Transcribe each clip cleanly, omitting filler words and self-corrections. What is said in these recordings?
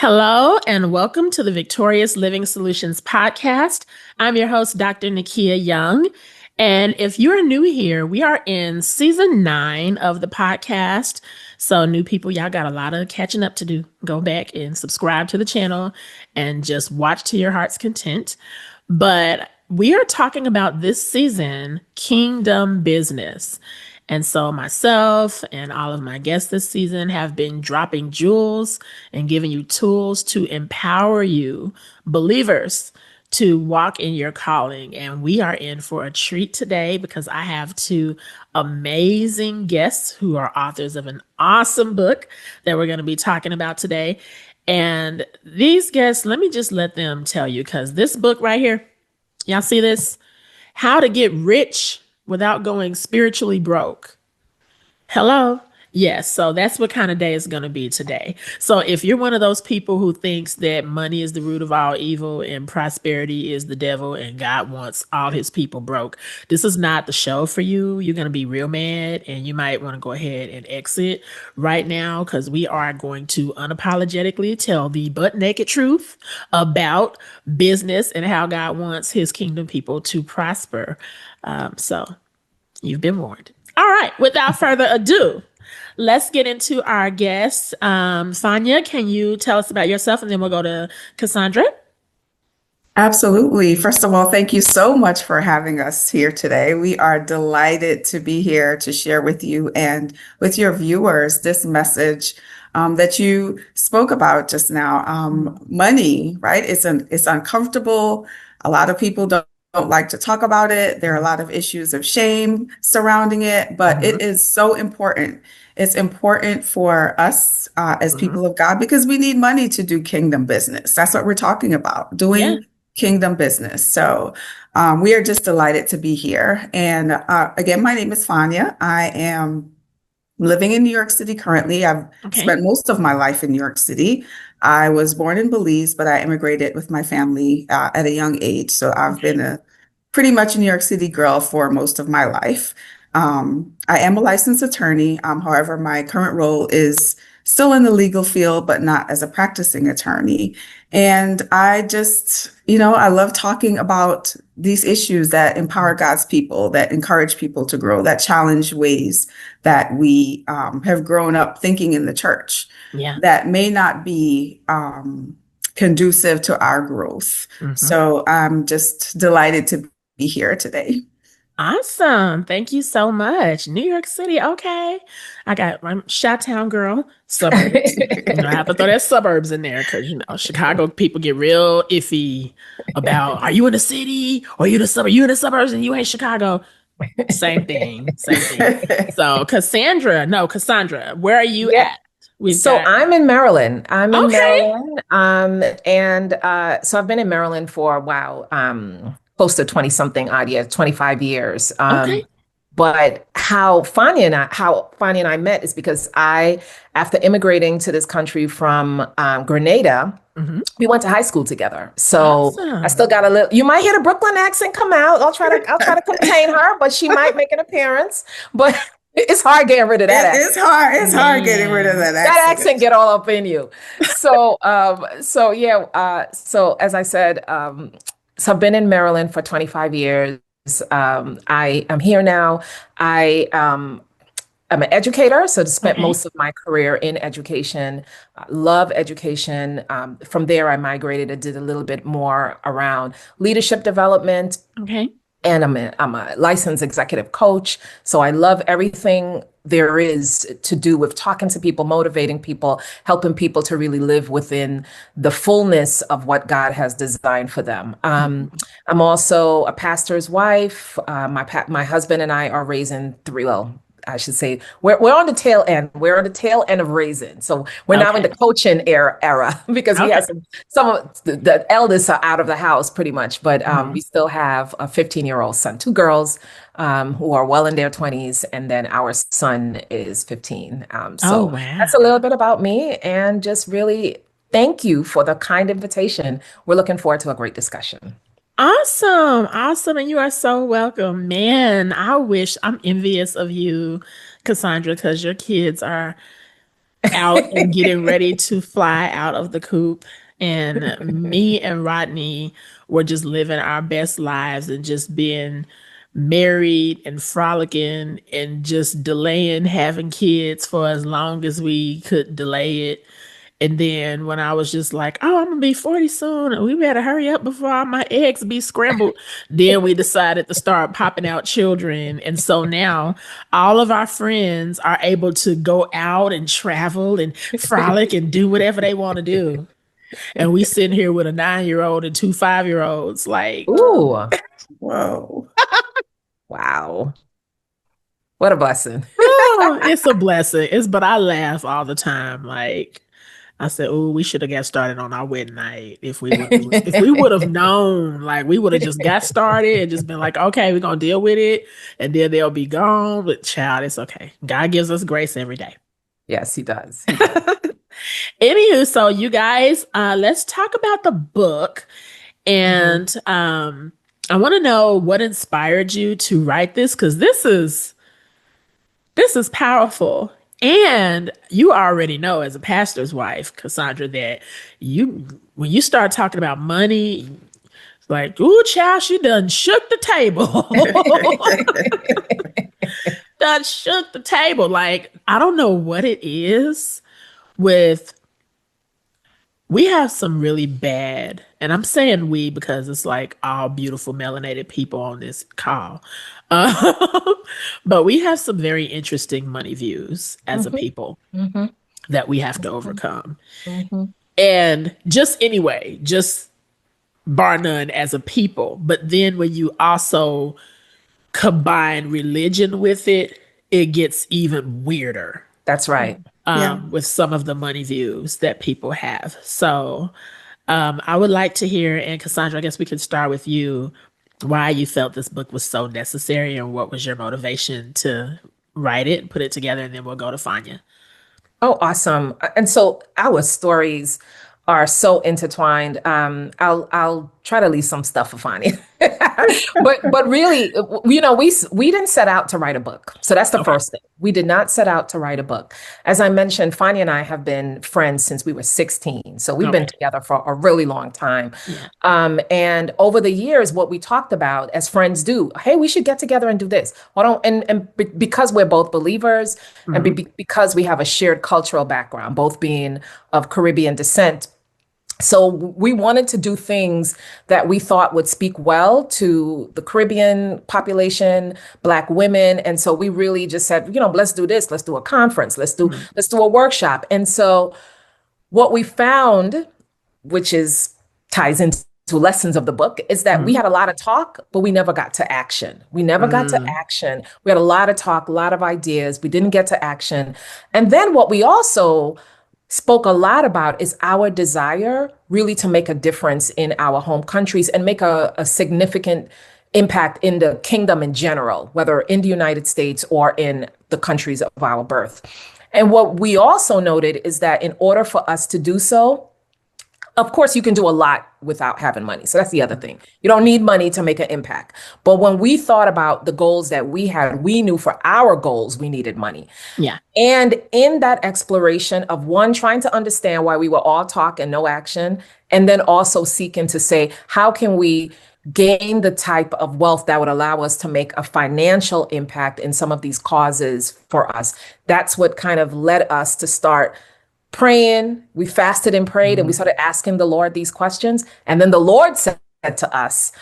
Hello, and welcome to the Victorious Living Solutions podcast. I'm your host, Dr. Nikeya Young. And if you're new here, we are in season 9 of the podcast. So, new people, y'all got a lot of catching up to do. Go back and subscribe to the channel and just watch to your heart's content. But we are talking about this season, kingdom business. And so myself and all of my guests this season have been dropping jewels and giving you tools to empower you, believers, to walk in your calling. And we are in for a treat today because I have two amazing guests who are authors of an awesome book that we're going to be talking about today. And these guests, let me just let them tell you, because this book right here, y'all see this? How to Get Rich Without Going Spiritually Broke. Hello? Yes, so that's what kind of day it's going to be today. So if you're one of those people who thinks that money is the root of all evil and prosperity is the devil and God wants all his people broke, this is not the show for you. You're going to be real mad and you might want to go ahead and exit right now because we are going to unapologetically tell the butt naked truth about business and how God wants his kingdom people to prosper. So you've been warned. All right, without further ado, let's get into our guests. Fania, can you tell us about yourself? And then we'll go to Cassandra. Absolutely. First of all, thank you so much for having us here today. We are delighted to be here to share with you and with your viewers this message that you spoke about just now. Money, right? It's uncomfortable. A lot of people don't like to talk about it. There are a lot of issues of shame surrounding it, but it is so important. It's important for us as people of God because we need money to do kingdom business. That's what we're talking about, Yeah. doing kingdom business. So we are just delighted to be here. And again, my name is Fania. I am living in New York City currently. I've Okay. spent most of my life in New York City. I was born in Belize, but I immigrated with my family at a young age. So I've Okay. been a pretty much a New York City girl for most of my life. I am a licensed attorney. However, my current role is still in the legal field, but not as a practicing attorney. And I just, I love talking about these issues that empower God's people, that encourage people to grow, that challenge ways that we have grown up thinking in the church Yeah. that may not be conducive to our growth. So I'm just delighted to be here today. Awesome. Thank you so much. New York City. Okay. I'm Chi-Town girl, suburbs. I have to throw that suburbs in there because, Chicago people get real iffy about, are you in the city or you in the suburbs? You in the suburbs and you ain't Chicago. Same thing. Same thing. So Cassandra, where are you Yeah. at? We've So got, I'm in Maryland. I'm in okay. Maryland. And so I've been in Maryland for, wow, close to 20 something odd years, 25 years. Okay. But how Fania and I met is because after immigrating to this country from Grenada, Mhm. we went to high school together. So I Awesome. still got a little, you might hear the Brooklyn accent come out. I'll try to contain her, but she might make an appearance. But it's hard getting rid of that accent. It's hard. It's hard getting rid of Man. that That accent accent. get all up in you. So yeah, so as I said, so I've been in Maryland for 25 years. I am here now. I'm an educator, so I spent Okay. most of my career in education. Love education. From there, I migrated and did a little bit more around leadership development, Okay. and I'm a licensed executive coach. So I love everything there is to do with talking to people, motivating people, helping people to really live within the fullness of what God has designed for them. I'm also a pastor's wife. My husband and I are raising three. Well, I should say we're on the tail end. We're on the tail end of raising. So we're now in Okay. the coaching era because we Okay. have some of the eldest are out of the house pretty much, but Mhm. we still have a 15-year-old son, two girls who are well in their 20s, and then our son is 15. Oh, So wow. that's a little bit about me, and just really thank you for the kind invitation. We're looking forward to a great discussion. Awesome. Awesome. And you are so welcome. Man, I'm envious of you, Cassandra, because your kids are out and getting ready to fly out of the coop. And me and Rodney were just living our best lives and just being married and frolicking and just delaying having kids for as long as we could delay it. And then when I was just like, oh, I'm gonna be 40 soon, and we better hurry up before all my eggs be scrambled. Then we decided to start popping out children. And so now all of our friends are able to go out and travel and frolic and do whatever they want to do. And we sitting here with a 9-year-old and two 5-year-olds, like, Ooh, Whoa. wow. What a blessing. oh, it's a blessing. But I laugh all the time. Like, I said, "Oh, we should have got started on our wedding night if we would have known. Like, we would have just got started and just been like, okay, we're gonna deal with it, and then they'll be gone. But child, it's okay. God gives us grace every day." Yes, he does. He does. Anywho, so you guys, let's talk about the book, and I want to know what inspired you to write this, because this is powerful. And you already know, as a pastor's wife, Cassandra, that when you start talking about money, it's like, ooh, child, she done shook the table. Done shook the table. Like, I don't know what it is with, we have some really bad, and I'm saying we because it's like all beautiful melanated people on this call. Um, but we have some very interesting money views as a people Mhm, that we have to mhm, overcome. mhm. And just anyway, just bar none as a people. But then when you also combine religion with it, it gets even weirder That's right. Yeah. with some of the money views that people have. So I would like to hear, and Cassandra, I guess we could start with you, why you felt this book was so necessary and what was your motivation to write it and put it together, and then we'll go to Fania. Oh, awesome. And so our stories are so intertwined. I'll try to leave some stuff for Fani. But really, we didn't set out to write a book. So that's the Okay. first thing. We did not set out to write a book. As I mentioned, Fani and I have been friends since we were 16. So we've been Okay. together for a really long time. Yeah. And over the years, what we talked about as friends do, hey, we should get together and do this. Why don't because we're both believers and Hmm. because we have a shared cultural background, both being of Caribbean descent. So we wanted to do things that we thought would speak well to the Caribbean population, Black women. And so we really just said, let's do this. Let's do a conference. Let's do a workshop. And so what we found, which is ties into lessons of the book, is that we Hmm. had a lot of talk, but we never got to action. We never got to Hmm. action. We had a lot of talk, a lot of ideas. We didn't get to action. And then what we also spoke a lot about is our desire really to make a difference in our home countries and make a significant impact in the kingdom in general, whether in the United States or in the countries of our birth. And what we also noted is that in order for us to do so, of course, you can do a lot without having money. So that's the other thing. You don't need money to make an impact. But when we thought about the goals that we had, we knew for our goals, we needed money. Yeah. And in that exploration of one, trying to understand why we were all talk and no action, and then also seeking to say, how can we gain the type of wealth that would allow us to make a financial impact in some of these causes for us? That's what kind of led us to start praying. We fasted and prayed, and we Hmm. started asking the Lord these questions. And then the Lord said to us,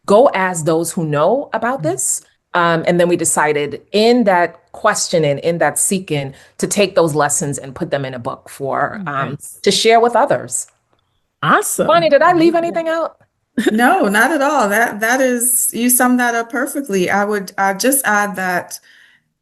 go ask those who know about this. And then we decided in that questioning, in that seeking, to take those lessons and put them in a book for Yes. to share with others. Bonnie, Awesome. did I leave anything out? No, not at all. That is, you summed that up perfectly. I would just add that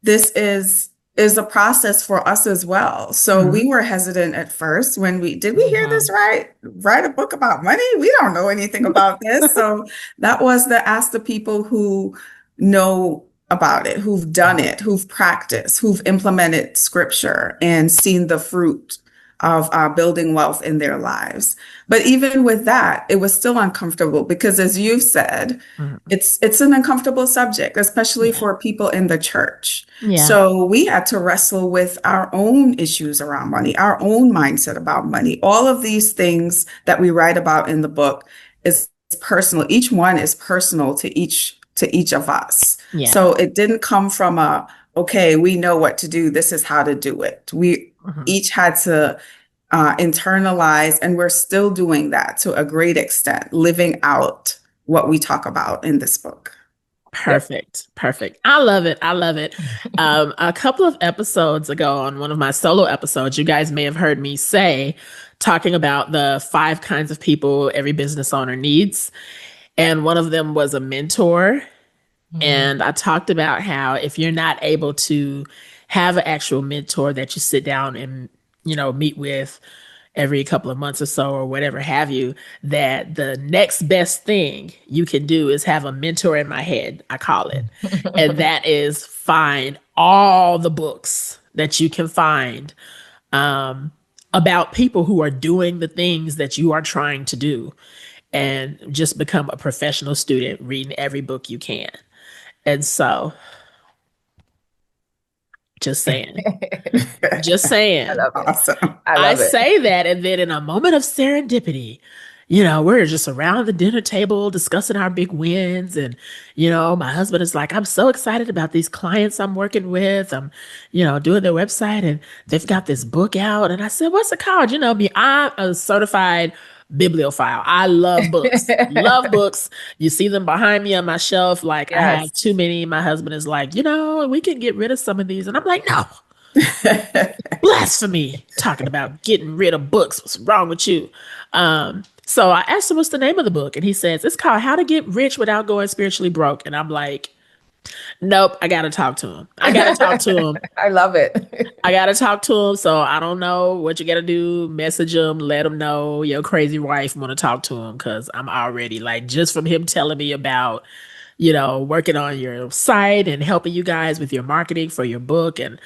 this is a process for us as well. So we Hmm. were hesitant at first when did we hear Mhm. this right? Write a book about money? We don't know anything about this. So that was the ask the people who know about it, who've done it, who've practiced, who've implemented scripture and seen the fruit of building wealth in their lives. But even with that, it was still uncomfortable because, as you said, Mhm. it's an uncomfortable subject, especially Yeah. for people in the church. Yeah. So we had to wrestle with our own issues around money, our own mindset about money. All of these things that we write about in the book is personal. Each one is personal to each of us. Yeah. So it didn't come from a, okay, we know what to do. This is how to do it. We Mhm. each had to internalize, and we're still doing that to a great extent, living out what we talk about in this book. Yep. Perfect. Perfect. I love it. I love it. A couple of episodes ago on one of my solo episodes, you guys may have heard me say, talking about the 5 kinds of people every business owner needs. And one of them was a mentor. Mhm. And I talked about how if you're not able to have an actual mentor that you sit down and, meet with every couple of months or so or whatever have you, that the next best thing you can do is have a mentor in my head, I call it. And that is find all the books that you can find about people who are doing the things that you are trying to do and just become a professional student reading every book you can. And so, just saying, just I saying. love it. Awesome. I I love it. say that, and then in a moment of serendipity, we're just around the dinner table discussing our big wins. And, my husband is like, I'm so excited about these clients I'm working with. I'm, doing their website and they've got this book out. And I said, what's it called? You know me, I'm a certified bibliophile. I love books, love books. You see them behind me on my shelf. Like I have Yes. too many. My husband is like, we can get rid of some of these. And I'm like, no. Blasphemy, talking about getting rid of books. What's wrong with you? So I asked him what's the name of the book, and he says it's called How to Get Rich Without Going Spiritually Broke. And I'm like, nope, I gotta talk to him. I gotta talk to him. I love it. I gotta talk to him. So I don't know what you gotta do. Message him, let him know your crazy wife want to talk to him because I'm already like just from him telling me about working on your site and helping you guys with your marketing for your book. And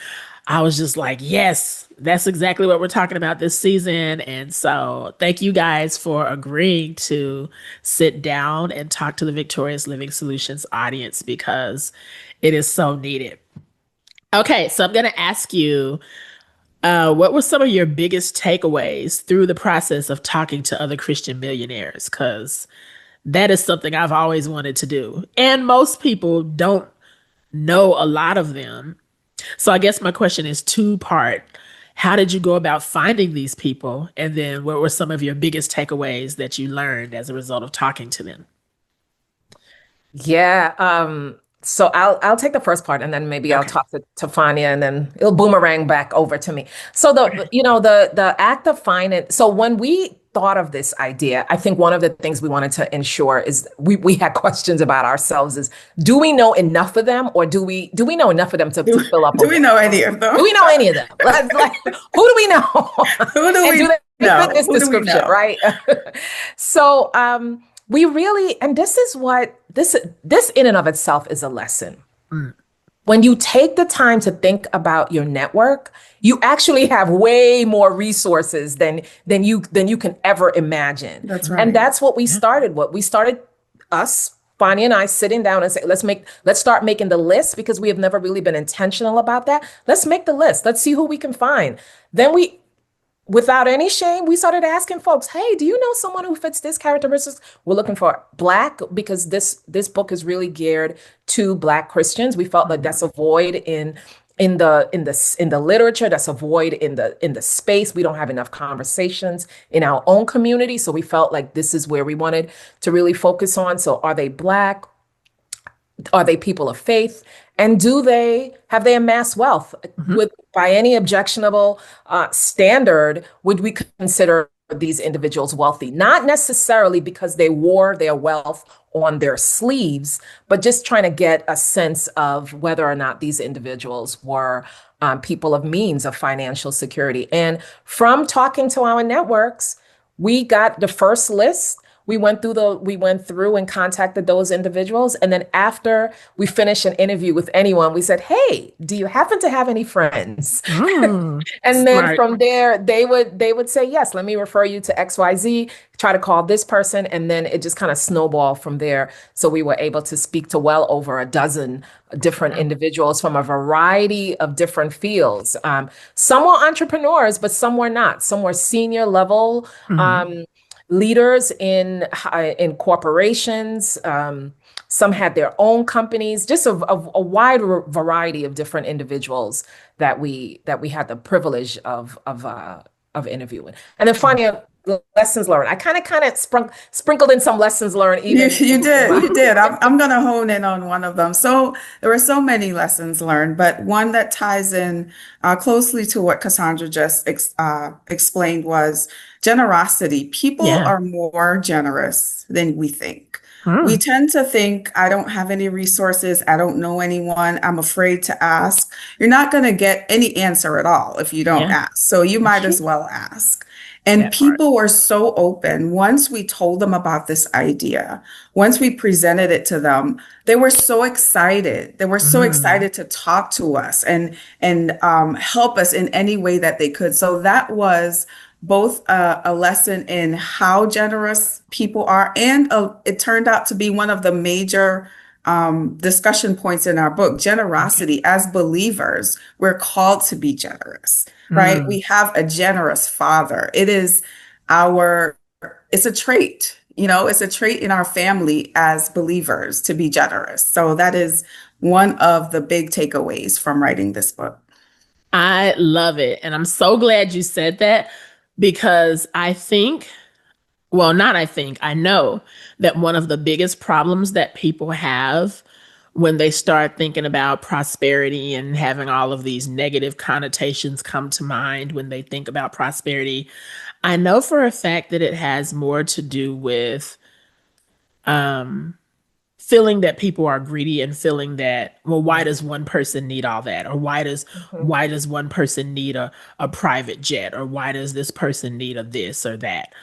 I was just like, yes, that's exactly what we're talking about this season. And so thank you guys for agreeing to sit down and talk to the Victorious Living Solutions audience because it is so needed. Okay, so I'm going to ask you, what were some of your biggest takeaways through the process of talking to other Christian millionaires? Because that is something I've always wanted to do. And most people don't know a lot of them. So I guess my question is two-part. How did you go about finding these people? And then what were some of your biggest takeaways that you learned as a result of talking to them? Yeah. So I'll take the first part and then maybe I'll Okay. talk to Fania and then it'll boomerang back over to me. So Okay. the act of finding, so when we thought of this idea, I think one of the things we wanted to ensure is we had questions about ourselves is do we know enough of them or do we know enough of them to Do, fill up a do we book? know any of Do them? we know any of them? Like, who do we know? Who do And do we they fit know? this Who do we description, know? right? So we really, and this is what this in and of itself is a lesson. Mm. When you take the time to think about your network, you actually have way more resources than you can ever imagine. That's And right. that's what we Yeah. started. What we started us, Bonnie and I sitting down and say, let's start making the list because we have never really been intentional about that. Let's make the list. Let's see who we can find. Then without any shame, we started asking folks, hey, do you know someone who fits this characteristics? We're looking for Black because this book is really geared to Black Christians. We felt like that's a void in the literature, that's a void in the space. We don't have enough conversations in our own community. So we felt like this is where we wanted to really focus on. So are they Black? Are they people of faith? And do they have they amassed wealth? Mhm. With by any objectionable standard, would we consider these individuals wealthy? Not necessarily because they wore their wealth on their sleeves, but just trying to get a sense of whether or not these individuals were people of means of financial security. And from talking to our networks, we got the first list. we went through and contacted those individuals. And then after we finished an interview with anyone, we said, hey, do you happen to have any friends? And then Smart. from there, they would say, yes, let me refer you to XYZ, try to call this person. And then it just kind of snowballed from there. So we were able to speak to well over a dozen different individuals from a variety of different fields. Some were entrepreneurs, but some were not. Some were senior level leaders in corporations. Some had their own companies, just a wide variety of different individuals that we had the privilege of interviewing. And then finally, lessons learned. I kind of sprinkled in some lessons learned. You did, you did. I'm going to hone in on one of them. So there were so many lessons learned, but one that ties in closely to what Cassandra just explained was generosity. People Yeah. are more generous than we think. We Hmm. tend to think, I don't have any resources. I don't know anyone. I'm afraid to ask. You're not going to get any answer at all if you don't Yeah. ask. So you That's might true. as well ask. And That part. people were so open. Once we told them about this idea, once we presented it to them, they were so excited. They were so Mm. excited to talk to us and help us in any way that they could. So that was both a lesson in how generous people are, and it turned out to be one of the major discussion points in our book. Okay. Generosity, as believers, we're called to be generous, right? Mm. We have a generous father. Our, it's a trait, it's a trait in our family as believers to be generous. So that is one of the big takeaways from writing this book. I love it. And I'm so glad you said that because I think, well, not I think, I know that one of the biggest problems that people have when they start thinking about prosperity and having all of these negative connotations come to mind when they think about prosperity, I know for a fact that it has more to do with feeling that people are greedy and feeling that, well, why does one person need all that, or Mhm. why does one person need a private jet, or why does this person need a this or that.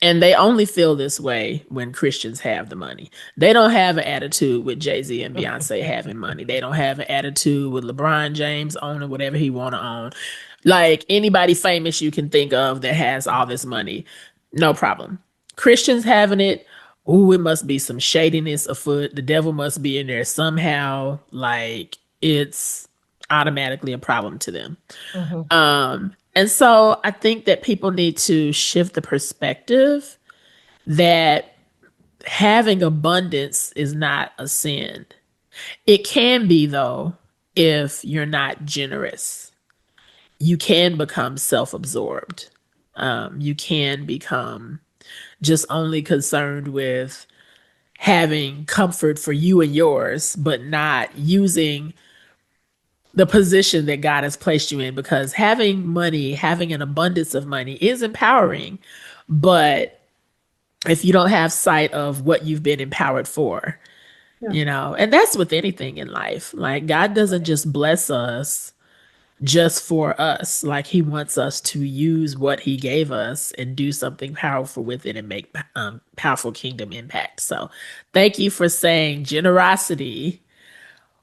And they only feel this way when Christians have the money. They don't have an attitude with Jay-Z and Beyonce having money. They don't have an attitude with LeBron James owning whatever he want to own. Like anybody famous you can think of that has all this money, no problem. Christians having it, ooh, it must be some shadiness afoot. The devil must be in there somehow. Like it's automatically a problem to them. Mhm. And so I think that people need to shift the perspective that having abundance is not a sin. It can be, though, if you're not generous. You can become self absorbed. You can become just only concerned with having comfort for you and yours, but not using the position that God has placed you in, because having money, having an abundance of money is empowering. But if you don't have sight of what you've been empowered for, Yeah. and that's with anything in life. Like God doesn't just bless us just for us. Like he wants us to use what he gave us and do something powerful with it and make powerful kingdom impact. So thank you for saying generosity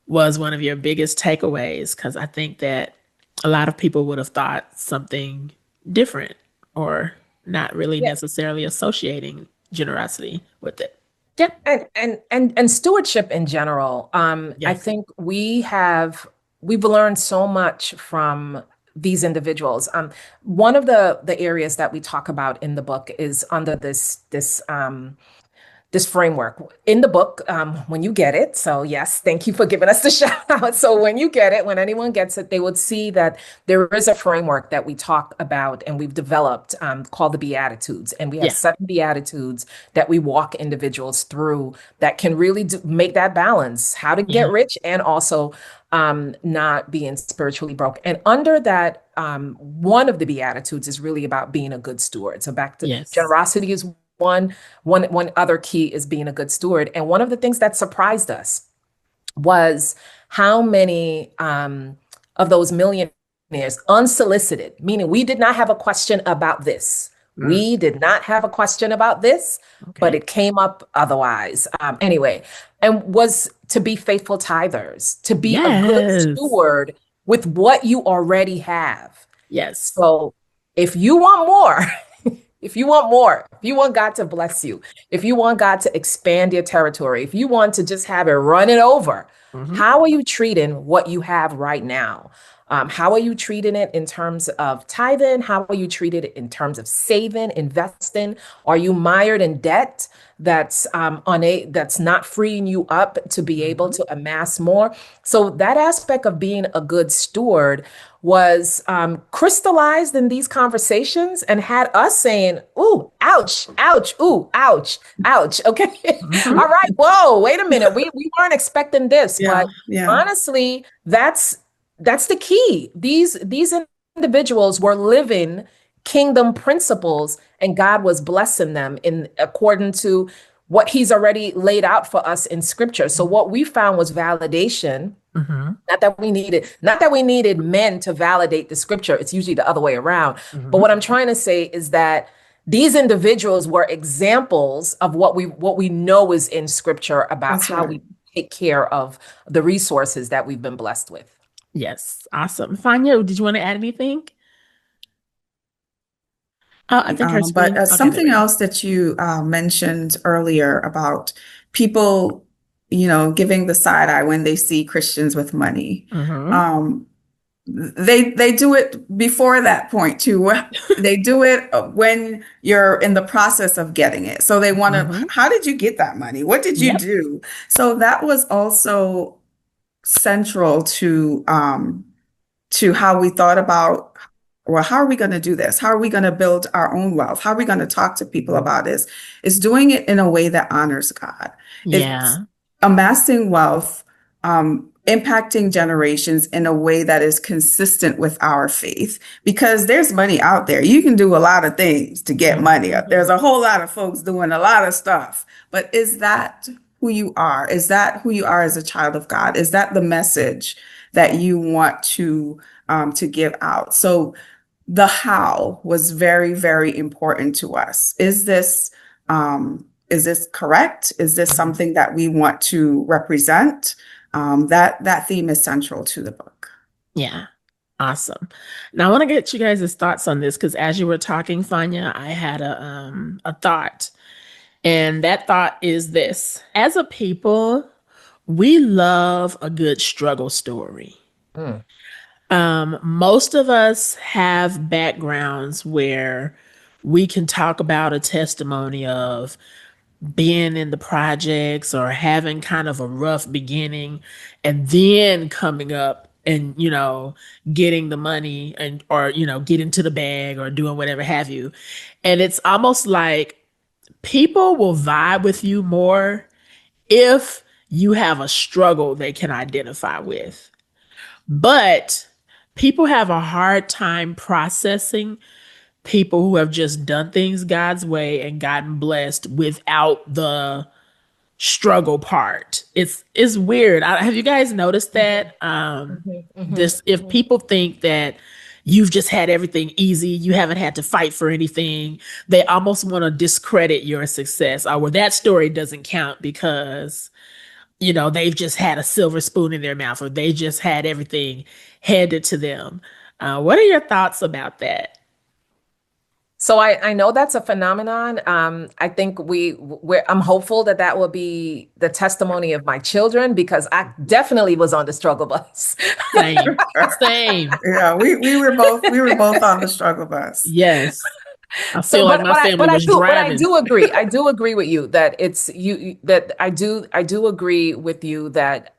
was one of your biggest takeaways, because I think that a lot of people would have thought something different or not really Yeah. necessarily associating generosity with it. Yeah. And stewardship in general. I Yes. think we've learned so much from these individuals. One of the areas that we talk about in the book is under this framework in the book, when you get it. So yes, thank you for giving us the shout out. So when you get it, when anyone gets it, they would see that there is a framework that we talk about and we've developed, called the Beatitudes. And we have Yeah. 7 Beatitudes that we walk individuals through that can really make that balance, how to get Yeah. rich and also not being spiritually broke. And under that, one of the Beatitudes is really about being a good steward. So back to Yes. generosity is one other key is being a good steward. And one of the things that surprised us was how many of those millionaires unsolicited, meaning we did not have a question about this. Mm. We did not have a question about this, but Okay. it came up otherwise. Anyway, and was to be faithful tithers, to be a good Yes. steward with what you already have. Yes. So if you want more, if you want more, if you want God to bless you, if you want God to expand your territory, if you want to just have it run it over, Hmm. how are you treating what you have right now? How are you treating it in terms of tithing? How are you treating it in terms of saving, investing? Are you mired in debt that's not freeing you up to be able Hmm. to amass more? So that aspect of being a good steward was crystallized in these conversations and had us saying, "Ooh, ouch, ouch, ooh, ouch, ouch." Okay, Hmm. all right. Whoa, wait a minute. We weren't expecting this, Yeah, but yeah, honestly, that's the key. These individuals were living kingdom principles, and God was blessing them in according to what He's already laid out for us in Scripture. So what we found was validation. Hmm. Not that we needed men to validate the scripture. It's usually the other way around. But Hmm. what I'm trying to say is that these individuals were examples of what we know is in scripture about that's how right. we take care of the resources that we've been blessed with. Yes. Awesome. Fania, did you want to add anything? Oh, I think her But screen. Okay, there something we go. else that you mentioned earlier about people, giving the side eye when they see Christians with money. Hmm. Um, they do it before that point too. They do it when you're in the process of getting it. So they want to, Hmm. how did you get that money? What did you Yep. do? So that was also central to how we thought about, well, how are we going to do this? How are we going to build our own wealth? How are we going to talk to people about this? It's doing it in a way that honors God. It's Yeah. amassing wealth, impacting generations in a way that is consistent with our faith, because there's money out there. You can do a lot of things to get money. There's Hmm. a whole lot of folks doing a lot of stuff, but is that who you are? Is that who you are as a child of God? Is that the message that you want to give out? So the how was very, very important to us. Is this correct? Is this something that we want to represent? That theme is central to the book. Yeah. Awesome. Now I want to get you guys' thoughts on this because as you were talking, Fania, I had a thought. And that thought is this. As a people, we love a good struggle story. Mm. Most of us have backgrounds where we can talk about a testimony of being in the projects or having kind of a rough beginning and then coming up and getting the money and or getting to the bag or doing whatever have you. And it's almost like people will vibe with you more if you have a struggle they can identify with. But people have a hard time processing people who have just done things God's way and gotten blessed without the struggle part. It's weird. Have you guys noticed Mhm, that? mhm, mhm, This if mhm. people think that you've just had everything easy, you haven't had to fight for anything, they almost want to discredit your success. Or well, that story doesn't count because they've just had a silver spoon in their mouth or they just had everything handed to them. What are your thoughts about that? So I know that's a phenomenon. I think I'm hopeful that that will be the testimony of my children because I definitely was on the struggle bus. Same. Same. Yeah, we were both on the struggle bus. Yes. I So, feel like my family was but I driving. do agree. I do agree with you that that I do agree with you that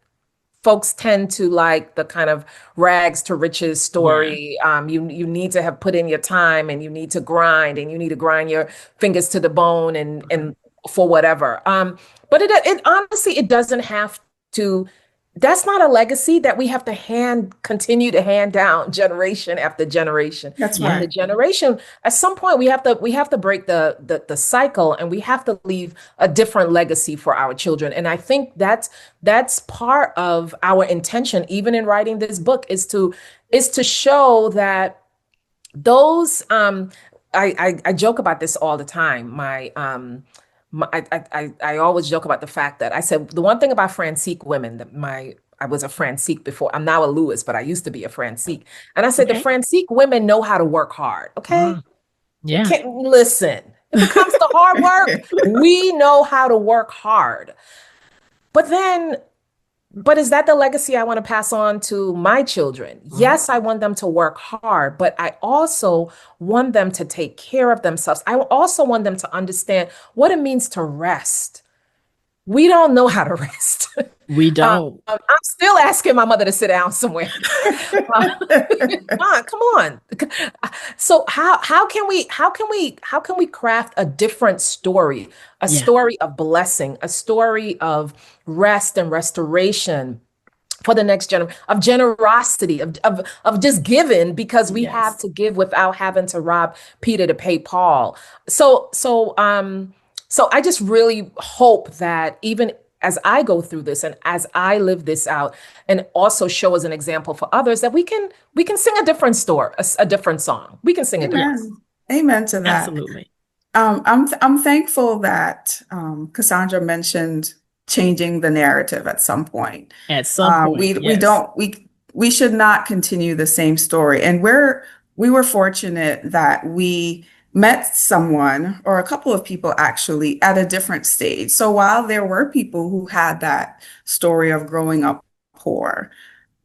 folks tend to like the kind of rags to riches Yeah. story. You need to have put in your time and you need to grind and you need to grind your fingers to the bone and for whatever. But it honestly it doesn't have to. That's not a legacy that we have to continue to hand down generation after generation That's Yeah. after right. generation. At some point, we have to break the cycle and we have to leave a different legacy for our children. And I think that's part of our intention, even in writing this book, is to show that those I joke about this all the time. I always joke about the fact that I said the one thing about Francique women that I was a Francique before. I'm now a Lewis, but I used to be a Francique. And I said the Okay. Francique women know how to work hard. Okay. Mm, yeah. Can't listen. If it comes to hard work, we know how to work hard. But then but is that the legacy I want to pass on to my children? Yes, I want them to work hard, but I also want them to take care of themselves. I also want them to understand what it means to rest. We don't know how to rest. We don't. I'm still asking my mother to sit down somewhere. Uh, come on. So how can we craft a different story, a Yeah. story of blessing, a story of rest and restoration for the next generation, of generosity, of just giving because we have Yes. to give without having to rob Peter to pay Paul. So I just really hope that even as I go through this and as I live this out and also show as an example for others that we can sing a different story, a different song. We can sing a different. Yes. Amen. Amen to that. Absolutely. I'm thankful that Cassandra mentioned changing the narrative at some point. At some point. We Yes. don't we should not continue the same story. And we were fortunate that we met someone or a couple of people actually at a different stage. So while there were people who had that story of growing up poor,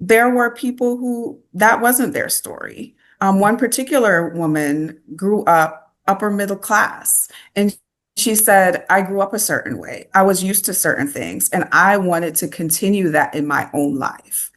there were people who that wasn't their story. One particular woman grew up upper middle class, and she said, I grew up a certain way. I was used to certain things, and I wanted to continue that in my own life.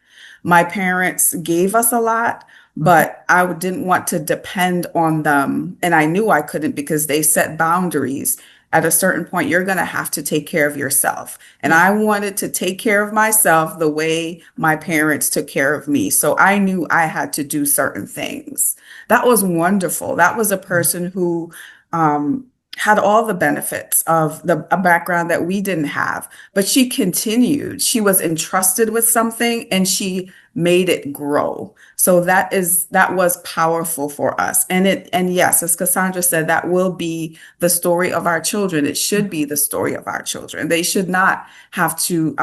My parents gave us a lot, Mhm. but I didn't want to depend on them. And I knew I couldn't because they set boundaries. At a certain point, you're going to have to take care of yourself. And Yeah. I wanted to take care of myself the way my parents took care of me. So I knew I had to do certain things. That was wonderful. That was a person who um, had all the benefits of a background that we didn't have, but she continued. She was entrusted with something and she made it grow. So that was powerful for us. And yes, as Cassandra said, that will be the story of our children. It should be the story of our children. They should not have to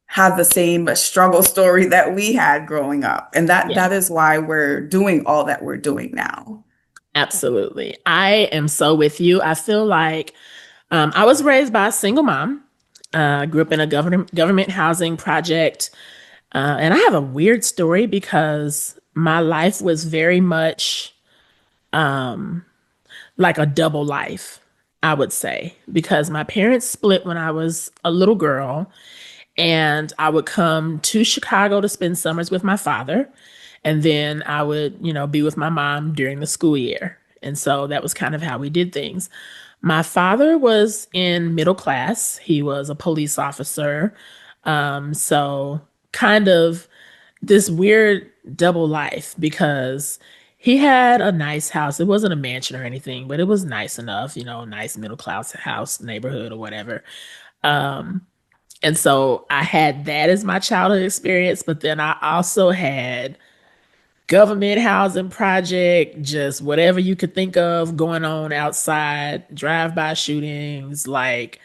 have the same struggle story that we had growing up. And Yeah. that is why we're doing all that we're doing now. Absolutely. I am so with you. I feel like I was raised by a single mom. Grew up in a government housing project. And I have a weird story because my life was very much like a double life, I would say, because my parents split when I was a little girl, and I would come to Chicago to spend summers with my father, and then I would, be with my mom during the school year. And so that was kind of how we did things. My father was in middle class. He was a police officer. So kind of this weird double life because he had a nice house. It wasn't a mansion or anything, but it was nice enough, nice middle class house, neighborhood or whatever. And so I had that as my childhood experience, but then I also had government housing project, just whatever you could think of going on outside, drive-by shootings. Like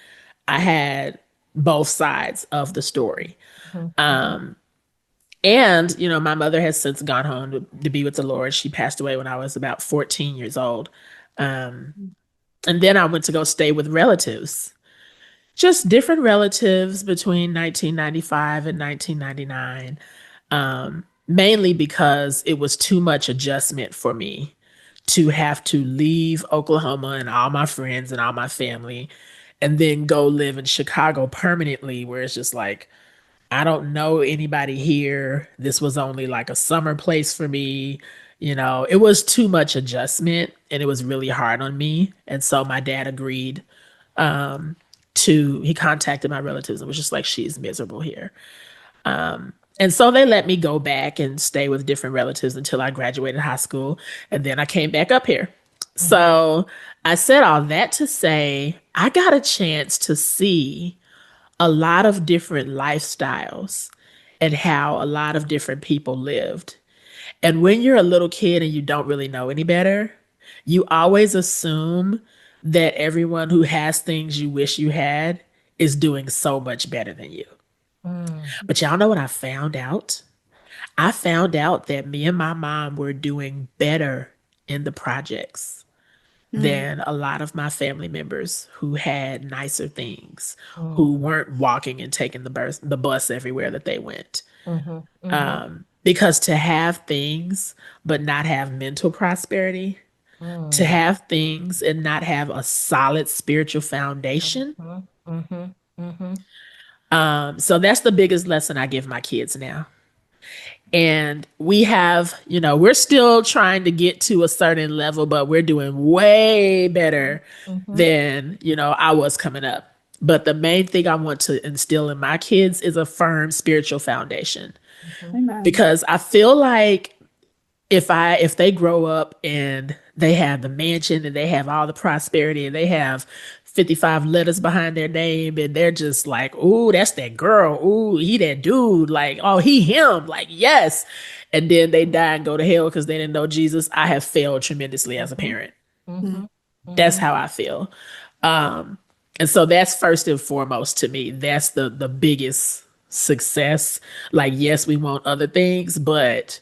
I had both sides of the story. Mhm. Mhm. And, my mother has since gone home to be with the Lord. She passed away when I was about 14 years old. Um, and then I went to go stay with relatives, just different relatives between 1995 and 1999, mainly because it was too much adjustment for me to have to leave Oklahoma and all my friends and all my family and then go live in Chicago permanently, where it's just like, I don't know anybody here. This was only like a summer place for me. It was too much adjustment and it was really hard on me. And so my dad agreed he contacted my relatives and was just like, she's miserable here. And so they let me go back and stay with different relatives until I graduated high school. And then I came back up here. Mhm. So I said all that to say, I got a chance to see a lot of different lifestyles and how a lot of different people lived. And when you're a little kid and you don't really know any better, You always assume that everyone who has things you wish you had is doing so much better than you. Mm, But y'all know what I found out? I found out that me and my mom were doing better in the projects Mm. than a lot of my family members who had nicer things, mm, who weren't walking and taking the bus everywhere that they went. mhm, mhm, Because to have things but not have mental prosperity, to mm, have things and not have a solid spiritual foundation. mhm, mhm, mhm, So that's the biggest lesson I give my kids now. And we have, we're still trying to get to a certain level, but we're doing way better mhm, than, I was coming up. But the main thing I want to instill in my kids is a firm spiritual foundation mhm, Amen. because I feel like if they grow up and they have the mansion and they have all the prosperity and they have 55 letters behind their name and they're just like, "Ooh, that's that girl. Ooh, he that dude. Like, oh, he him. Like, yes." And then they die and go to hell because they didn't know Jesus. I have failed tremendously as a mhm, parent. Mm. mhm, That's mhm. how I feel. Um, and so that's first and foremost to me. That's the biggest success. Like, yes, we want other things, but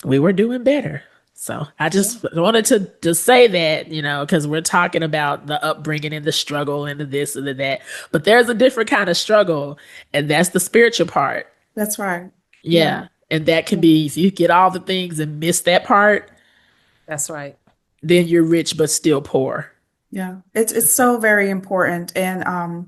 we were doing better. So I Yeah, just wanted to say that, because we're talking about the upbringing and the struggle and the this and the that, but there's a different kind of struggle, and that's the spiritual part. That's right. Yeah. Yeah, and that can be if you get all the things and miss that part, that's right. then you're rich but still poor. Yeah, it's so very important, and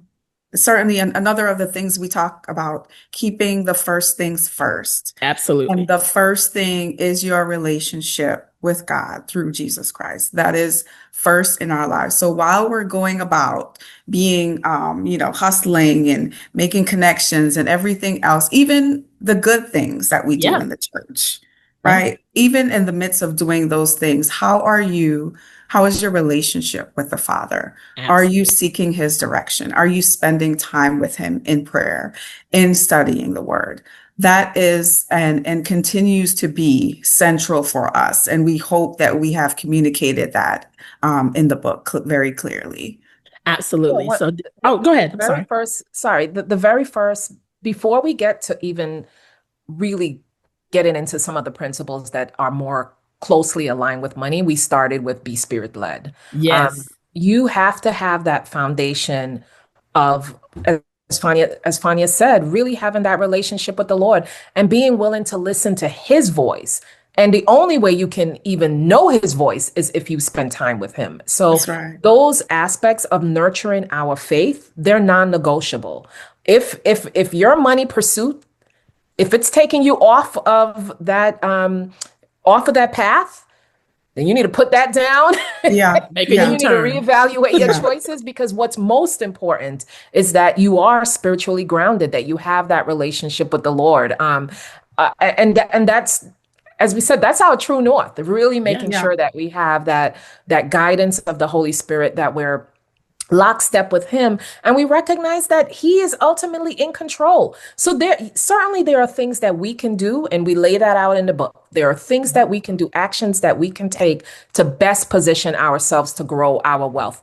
certainly another of the things we talk about, keeping the first things first. And Absolutely. the first thing is your relationship with God through Jesus Christ. That is first in our lives. So while we're going about being, hustling and making connections and everything else, even the good things that we do Yeah. in the church, Yeah. right? Even in the midst of doing those things, how is your relationship with the Father? Are you Absolutely. seeking his direction? Are you spending time with him in prayer, in studying the word? That is and continues to be central for us. And we hope that we have communicated that in the book very clearly. Yeah, Absolutely. what So, oh, go ahead. the I'm very sorry. first, sorry, the very first, before we get to even really getting into some of the principles that are more closely aligned with money, we started with be spirit led. Yes. You have to have that foundation of, as Fania said, really having that relationship with the Lord and being willing to listen to his voice. And the only way you can even know his voice is if you spend time with him. So That's right. those aspects of nurturing our faith, they're non-negotiable. If your money pursuit, if it's taking you off of that path, then you need to put that down. Yeah. Make a And Yeah. you need to U-turn. reevaluate your Yeah. choices, because what's most important is that you are spiritually grounded, that you have that relationship with the Lord. And that's, as we said, that's our true north. Really Yeah. making Yeah. sure that we have that guidance of the Holy Spirit, that we're lockstep with him, and we recognize that he is ultimately in control. So there are things that we can do, and we lay that out in the book. There are things that we can do, actions that we can take to best position ourselves to grow our wealth.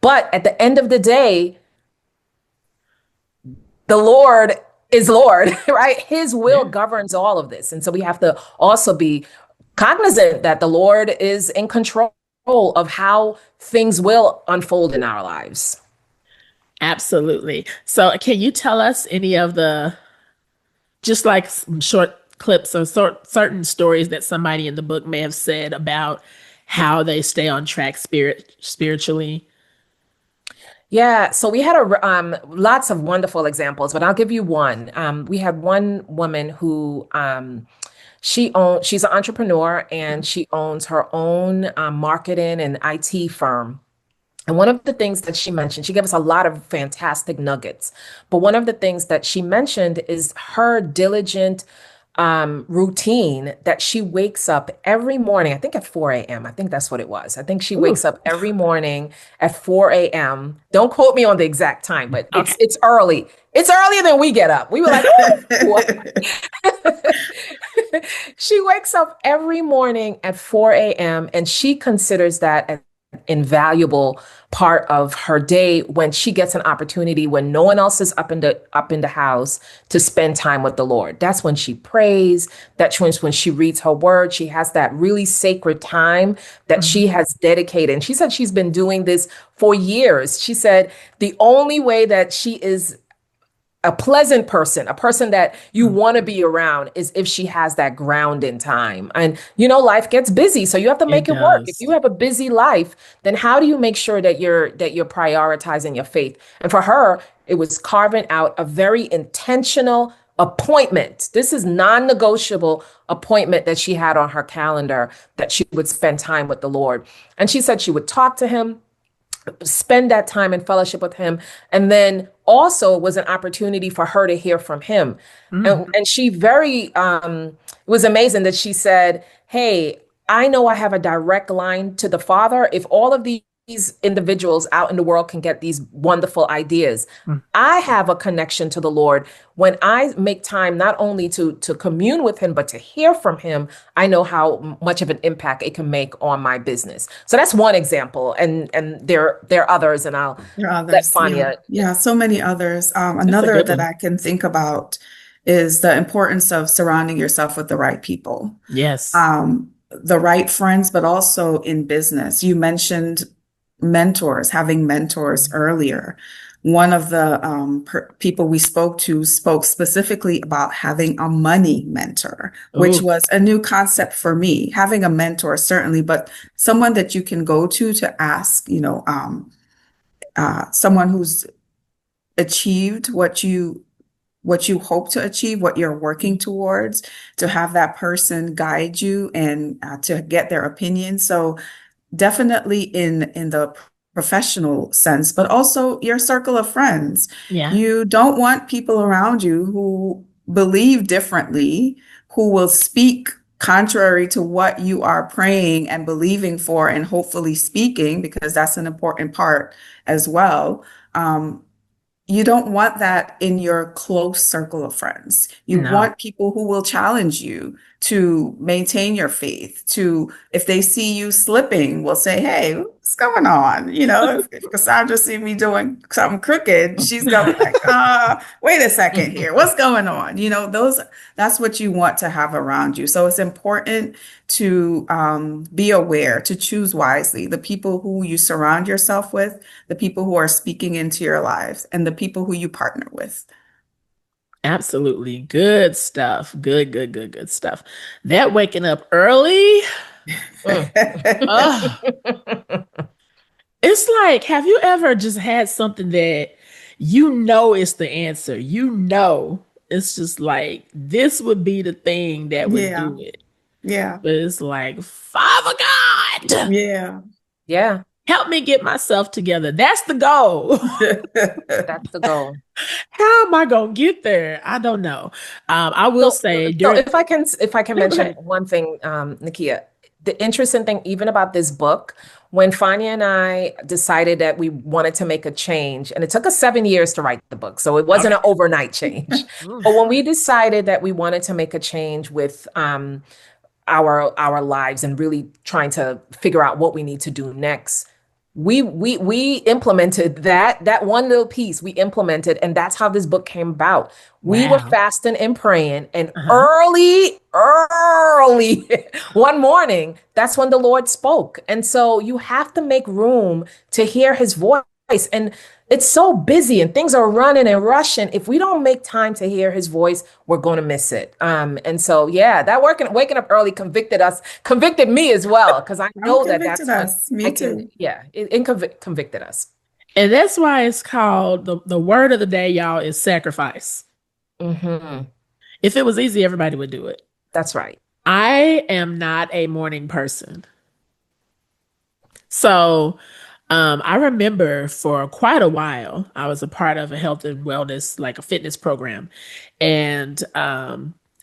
But at the end of the day, the Lord is Lord, right? His will Yeah. governs all of this. And so we have to also be cognizant that the Lord is in control of how things will unfold in our lives. Absolutely. So, can you tell us any of just like some short clips or certain stories that somebody in the book may have said about how they stay on track spiritually? Yeah, so we had lots of wonderful examples, but I'll give you one. We had one woman who she's an entrepreneur, and she owns her own marketing and IT firm. And one of the things that she mentioned, she gave us a lot of fantastic nuggets. But one of the things that she mentioned is her diligent routine that she wakes up every morning, I think at 4 a.m. I think that's what it was. I think she wakes Ooh, up every morning at 4 a.m. Don't quote me on the exact time, but okay. it's early. It's earlier than we get up. We were like, "Ooh." She wakes up every morning at 4 a.m. and she considers that an invaluable part of her day when she gets an opportunity when no one else is up in the house to spend time with the Lord. That's when she prays. That's when she reads her word. She has that really sacred time that she Mhm. has dedicated. And she said she's been doing this for years. She said the only way that she is a pleasant person, a person that you Mhm. want to be around is if she has that ground in time. And life gets busy, so you have to It make it work. If does. you have a busy life, then how do you make sure that you're prioritizing your faith? And for her, it was carving out a very intentional appointment. This is non-negotiable appointment that she had on her calendar that she would spend time with the Lord. And she said she would talk to him, spend that time in fellowship with him. And then also it was an opportunity for her to hear from him. Mm. And she it was amazing that she said, "Hey, I know I have a direct line to the Father. If all of these individuals out in the world can get these wonderful ideas, Mm. I have a connection to the Lord. When I make time not only to commune with him, but to hear from him, I know how much of an impact it can make on my business." So that's one example. And there are others, and I'll There are let others. Yeah. Fania. Yeah. So many others. That's a Another good that one. I can think about is the importance of surrounding yourself with the right people, Yes. the right friends, but also in business. You mentioned mentors, having mentors earlier. One of the people we spoke to spoke specifically about having a money mentor, which Oh, was a new concept for me. Having a mentor, certainly, but someone that you can go to ask, someone who's achieved what you hope to achieve, what you're working towards, to have that person guide you and to get their opinion. So definitely in the professional sense, but also your circle of friends. yeah. You don't want people around you who believe differently, who will speak contrary to what you are praying and believing for and hopefully speaking, because that's an important part as well. Um, you don't want that in your close circle of friends. You No. want people who will challenge you to maintain your faith, to, if they see you slipping, will say, "Hey, what's going on?" If Cassandra see me doing something crooked, she's gonna be like, wait a second here. What's going on? That's what you want to have around you. So it's important to be aware, to choose wisely the people who you surround yourself with, the people who are speaking into your lives, and the people who you partner with. Absolutely. Good stuff. Good, good, good, good stuff. That waking up early. Mm. Oh, it's like, have you ever just had something that you know is the answer? You know, it's just like, this would be the thing that would Yeah, do it. yeah, But it's like, Father God, yeah. Yeah, help me get myself together. That's the goal. that's the goal. How am I going to get there? I don't know. I will So, say so during, if I can no, go mention ahead. one thing, Nikeya, the interesting thing, even about this book, when Fania and I decided that we wanted to make a change, and it took us 7 years to write the book, so it wasn't Okay. an overnight change. But when we decided that we wanted to make a change with our lives and really trying to figure out what we need to do next, we implemented that one little piece we implemented, and that's how this book came about. We were Wow. fasting and praying, and Uh-huh. early one morning, that's when the Lord spoke. And so you have to make room to hear his voice. And it's so busy and things are running and rushing. If we don't make time to hear his voice, we're going to miss it. And so, yeah, that waking up early convicted me as well, because I I'm know that convicted that's when us. I Me can, too. yeah, convicted us. And that's why it's called the word of the day, y'all, is sacrifice. Hmm. If it was easy, everybody would do it. That's right. I am not a morning person. So I remember for quite a while, I was a part of a health and wellness, like a fitness program. And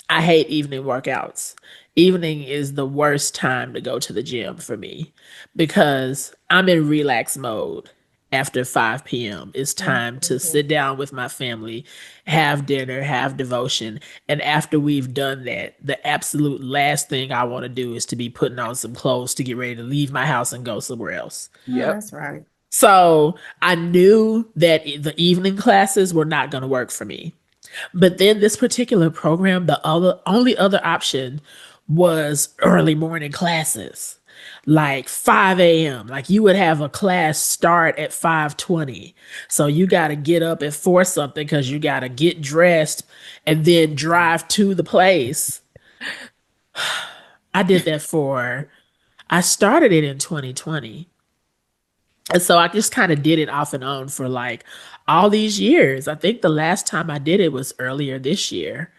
I hate evening workouts. Evening is the worst time to go to the gym for me because I'm in relax mode after 5 p.m. It's time to Mhm. sit down with my family, have dinner, have devotion. And after we've done that, the absolute last thing I want to do is to be putting on some clothes to get ready to leave my house and go somewhere else. Oh, Yep. that's right. So I knew that the evening classes were not going to work for me. But then this particular program, the only other option was early morning classes, like 5 a.m. Like you would have a class start at 5:20. So you got to get up at 4 something because you got to get dressed and then drive to the place. I did that I started it in 2020. And so I just kind of did it off and on for like all these years. I think the last time I did it was earlier this year.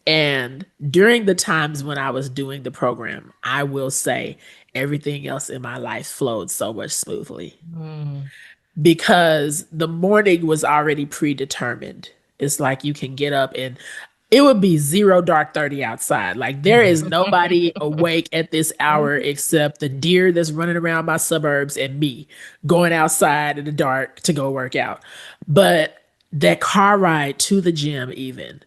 And during the times when I was doing the program, I will say everything else in my life flowed so much smoothly Mm. because the morning was already predetermined. It's like you can get up and it would be zero dark 30 outside. Like there is nobody awake at this hour except the deer that's running around my suburbs and me going outside in the dark to go work out. But that car ride to the gym, even,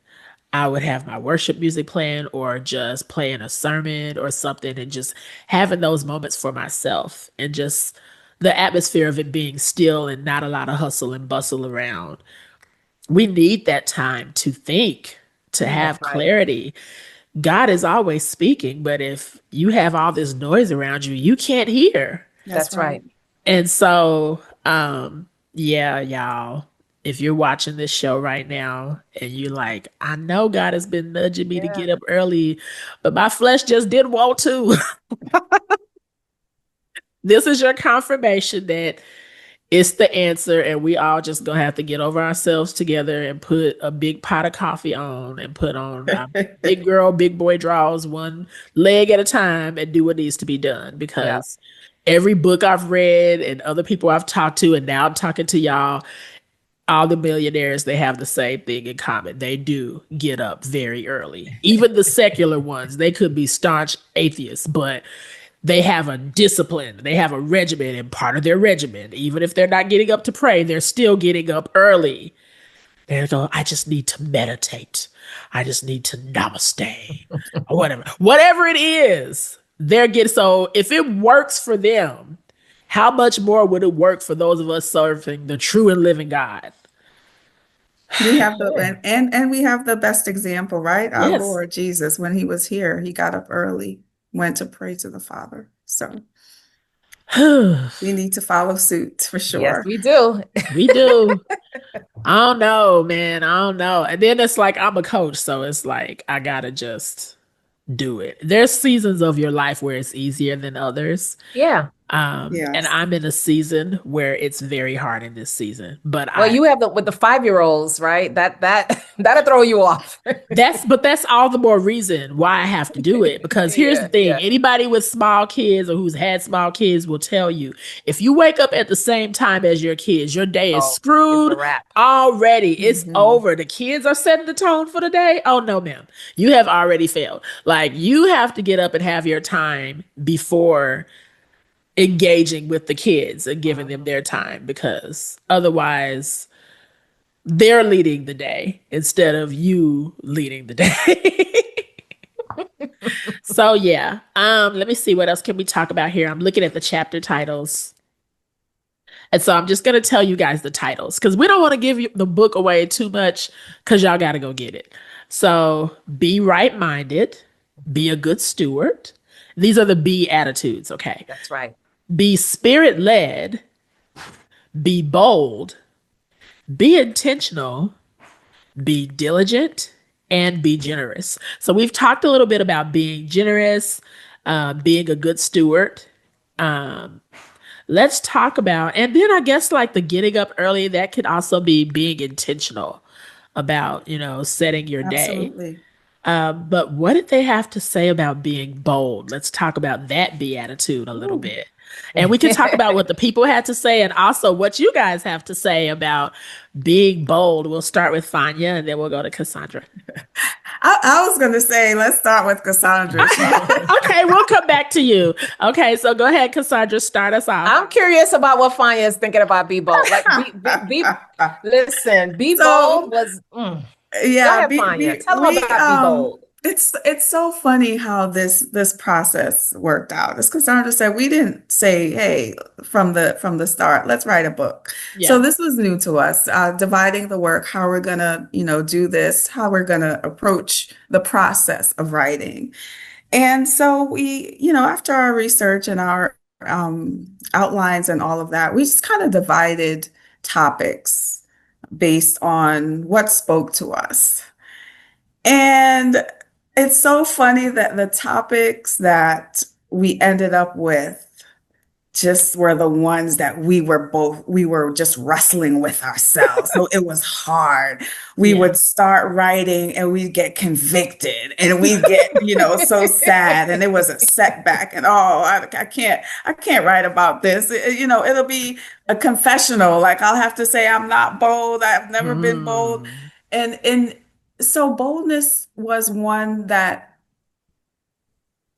I would have my worship music playing or just playing a sermon or something and just having those moments for myself and just the atmosphere of it being still and not a lot of hustle and bustle around. We need that time to think, to Yeah. That's have right. clarity. God is always speaking, but if you have all this noise around you, you can't hear. That's That's right. right. And so, yeah, y'all, if you're watching this show right now and you're like, I know God has been nudging me to Yeah. get up early, but my flesh just didn't want to. This is your confirmation that it's the answer, and we all just gonna have to get over ourselves together and put a big pot of coffee on and put on our big girl, big boy draws one leg at a time and do what needs to be done Yeah. because every book I've read and other people I've talked to, and now I'm talking to y'all, all the millionaires, they have the same thing in common. They do get up very early. Even the secular ones, they could be staunch atheists, but they have a discipline, they have a regimen, and part of their regimen, even if they're not getting up to pray, they're still getting up early. They go, I just need to meditate. I just need to namaste or whatever. Whatever it is, they're getting so if it works for them, how much more would it work for those of us serving the true and living God? We have the Yeah. and we have the best example, right? Our Yes. Lord Jesus, when he was here, he got up early, went to pray to the Father. So we need to follow suit for Yes, sure. we do. We do. I don't know, man. I don't know. And then it's like I'm a coach, so it's like I gotta just do it. There's seasons of your life where it's easier than others. Yeah. And Yes. I'm in a season where it's very hard in this season. But Well, you have the with the 5-year-olds, right? That'll throw you off. that's all the more reason why I have to do it. Because here's the Yeah, thing: yeah. anybody with small kids or who's had small kids will tell you if you wake up at the same time as your kids, your day is Oh, it's a screwed wrap. already. It's Hmm. over. The kids are setting the tone for the day. Oh no, ma'am. You have already failed. Like you have to get up and have your time before engaging with the kids and giving them their time because otherwise they're leading the day instead of you leading the day. So yeah. Let me see what else can we talk about here. I'm looking at the chapter titles. And so I'm just gonna tell you guys the titles because we don't want to give you the book away too much because y'all gotta go get it. So be right minded, be a good steward. These are the B attitudes, okay? That's right. Be spirit led, be bold, be intentional, be diligent, and be generous. So we've talked a little bit about being generous, being a good steward. Um, let's talk about, and then I guess like the getting up early, that could also be being intentional about, setting your day. Absolutely. But what did they have to say about being bold? Let's talk about that beatitude a little Ooh. bit. And we can talk about what the people had to say and also what you guys have to say about being bold. We'll start with Fania and then we'll go to Cassandra. I was going to say, let's start with Cassandra. Okay, we'll come back to you. Okay, so go ahead, Cassandra, start us off. I'm curious about what Fania is thinking about Be Bold. Like, listen, Be Bold was. Go Yeah, ahead, Fania. Tell them about Be Bold. it's so funny how this process worked out. As Cassandra said, we didn't say, hey, from the start, let's write a book. So Yeah. this was new to us, dividing the work, how we're gonna, do this, how we're gonna approach the process of writing. And so we, after our research and our outlines and all of that, we just kind of divided topics based on what spoke to us. And it's so funny that the topics that we ended up with just were the ones that we were just wrestling with ourselves. So it was hard. We Yeah. would start writing and we'd get convicted and we get, so sad and it was a setback and I can't write about this. It'll be a confessional. Like I'll have to say I'm not bold. I've never been bold. Mm. And so boldness was one that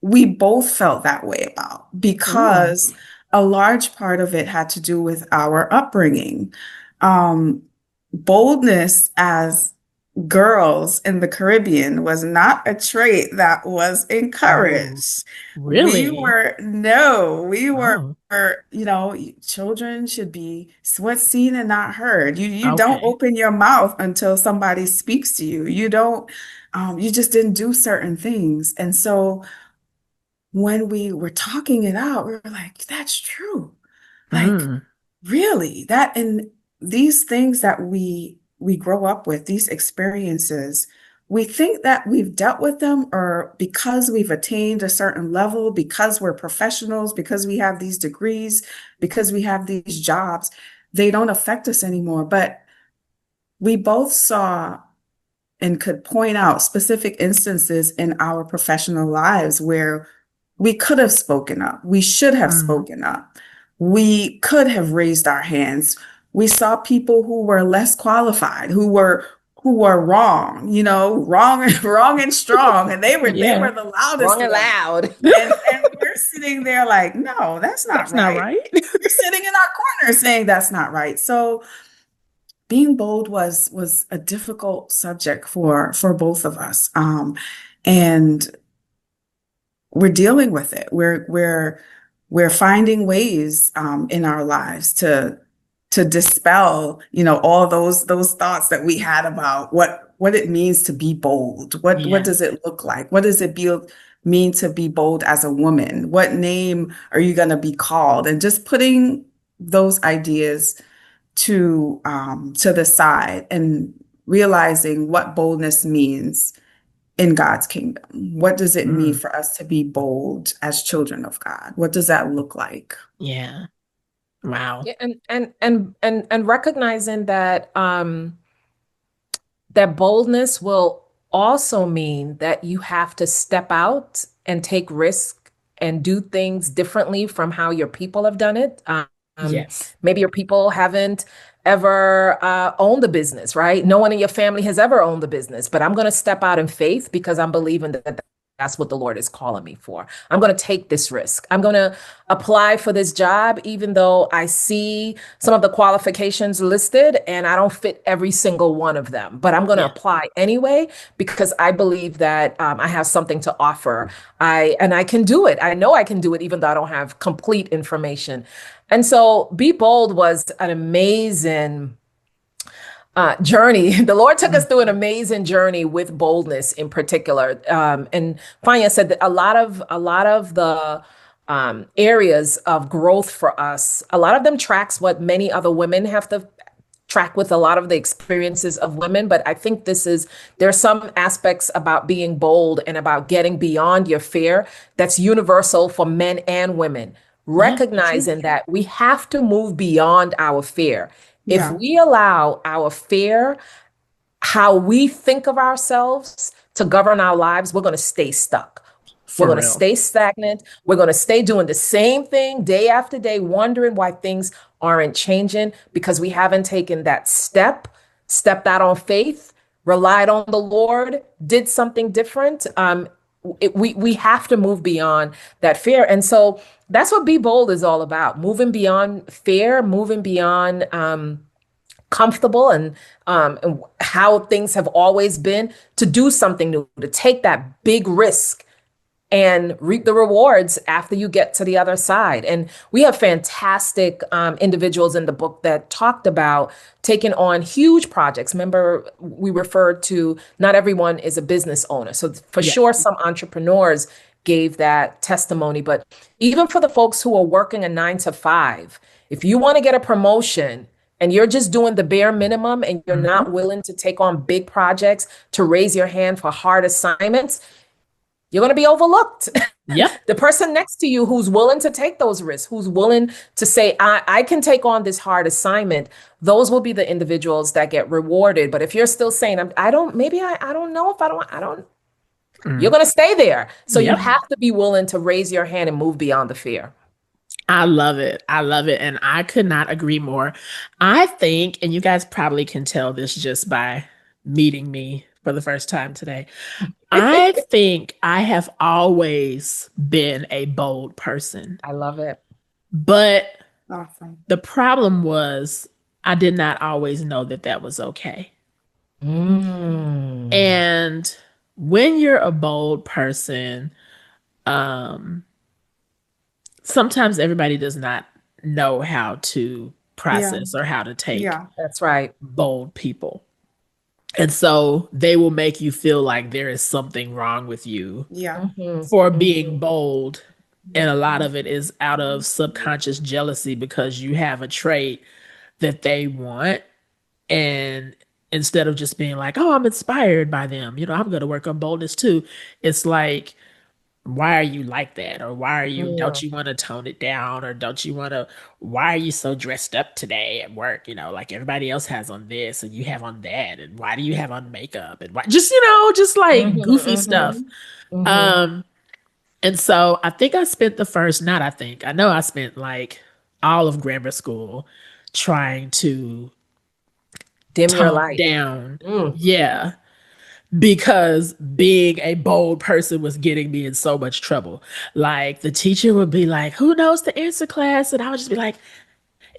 we both felt that way about Mm. because a large part of it had to do with our upbringing. Um, Boldness as girls in the Caribbean was not a trait that was Oh, encouraged. We really? were, no, we were, Oh, children should be what's seen and not heard. You don't okay. open your mouth until somebody speaks to you. You don't, you just didn't do certain things. And so when we were talking it out, we were like, that's true. Like, Mm. really, that and these things that we grow up with, these experiences, we think that we've dealt with them or because we've attained a certain level, because we're professionals, because we have these degrees, because we have these jobs, they don't affect us anymore. But we both saw and could point out specific instances in our professional lives where we could have spoken up. We should have Mm. spoken up. We could have raised our hands. We saw people who were less qualified, who were wrong, wrong and wrong and strong, and they were Yeah, the loudest Wrong and ones. loud. And we're sitting there like, no, that's not that's not right. right. We're sitting in our corner saying that's not right. So being bold was a difficult subject for both of us. And we're dealing with it. We're finding ways in our lives to dispel, all those thoughts that we had about what it means to be bold. What Yeah. does it look like? What does it mean to be bold as a woman? What name are you going to be called? And just putting those ideas to the side and realizing what boldness means in God's kingdom. What does it mean Mm. for us to be bold as children of God? What does that look like? Yeah. Wow. Yeah, and recognizing that that boldness will also mean that you have to step out and take risk and do things differently from how your people have done it. Yes. Maybe your people haven't ever owned a business, right? No one in your family has ever owned a business, but I'm going to step out in faith because I'm believing that that's what the Lord is calling me for. I'm going to take this risk. I'm going to apply for this job, even though I see some of the qualifications listed and I don't fit every single one of them. But I'm going to Yeah. apply anyway because I believe that I have something to offer. I can do it. I know I can do it, even though I don't have complete information. And so, Be Bold was an amazing journey. The Lord took us Mm. through an amazing journey with boldness in particular. And Fania said that a lot of the areas of growth for us, a lot of them tracks what many other women have to track with a lot of the experiences of women. But I think there are some aspects about being bold and about getting beyond your fear that's universal for men and women. Yeah, that's true. Recognizing that we have to move beyond our fear. If Yeah. we allow our fear, how we think of ourselves to govern our lives, we're going to stay stuck. We're For going to real. stay stagnant. We're going to stay doing the same thing day after day, wondering why things aren't changing because we haven't taken that stepped out on faith, relied on the Lord, did something different. We have to move beyond that fear. And so that's what Be Bold is all about, moving beyond fear, moving beyond comfortable and how things have always been to do something new, to take that big risk and reap the rewards after you get to the other side. And we have fantastic individuals in the book that talked about taking on huge projects. Remember, we referred to not everyone is a business owner. So for Yeah. sure, some entrepreneurs gave that testimony. But even for the folks who are working a 9 to 5, if you want to get a promotion, and you're just doing the bare minimum and you're Mhm. not willing to take on big projects to raise your hand for hard assignments, you're going to be overlooked. Yep. The person next to you who's willing to take those risks, who's willing to say, I can take on this hard assignment, those will be the individuals that get rewarded. But if you're still saying, I don't, maybe I don't know if I don't, you're Mm. going to stay there. So you Yep. have to be willing to raise your hand and move beyond the fear. I love it. I love it. And I could not agree more. I think, and you guys probably can tell this just by meeting me for the first time today, I think I have always been a bold person. I love it. But Awesome. the problem was I did not always know that that was okay. Mm. And when you're a bold person, um, sometimes everybody does not know how to Yeah. process or how to take Yeah. That's right. bold people. And so they will make you feel like there is something wrong with you Yeah. Mhm. for being Mhm. bold. And a lot of it is out of subconscious jealousy because you have a trait that they want. And instead of just being like, oh, I'm inspired by them, I'm going to work on boldness too. It's like, why are you like that? Or don't Mm. you want to tone it down? Or why are you so dressed up today at work? Like everybody else has on this and you have on that. And why do you have on makeup? And why, just like Mhm. goofy stuff. Mhm. Mhm. Um, and so I think I spent the first, not I think, I know I spent like all of grammar school trying to Dim your tone light. down. Mm. Yeah, because being a bold person was getting me in so much trouble. Like the teacher would be like, "Who knows the answer, class?" And I would just be like,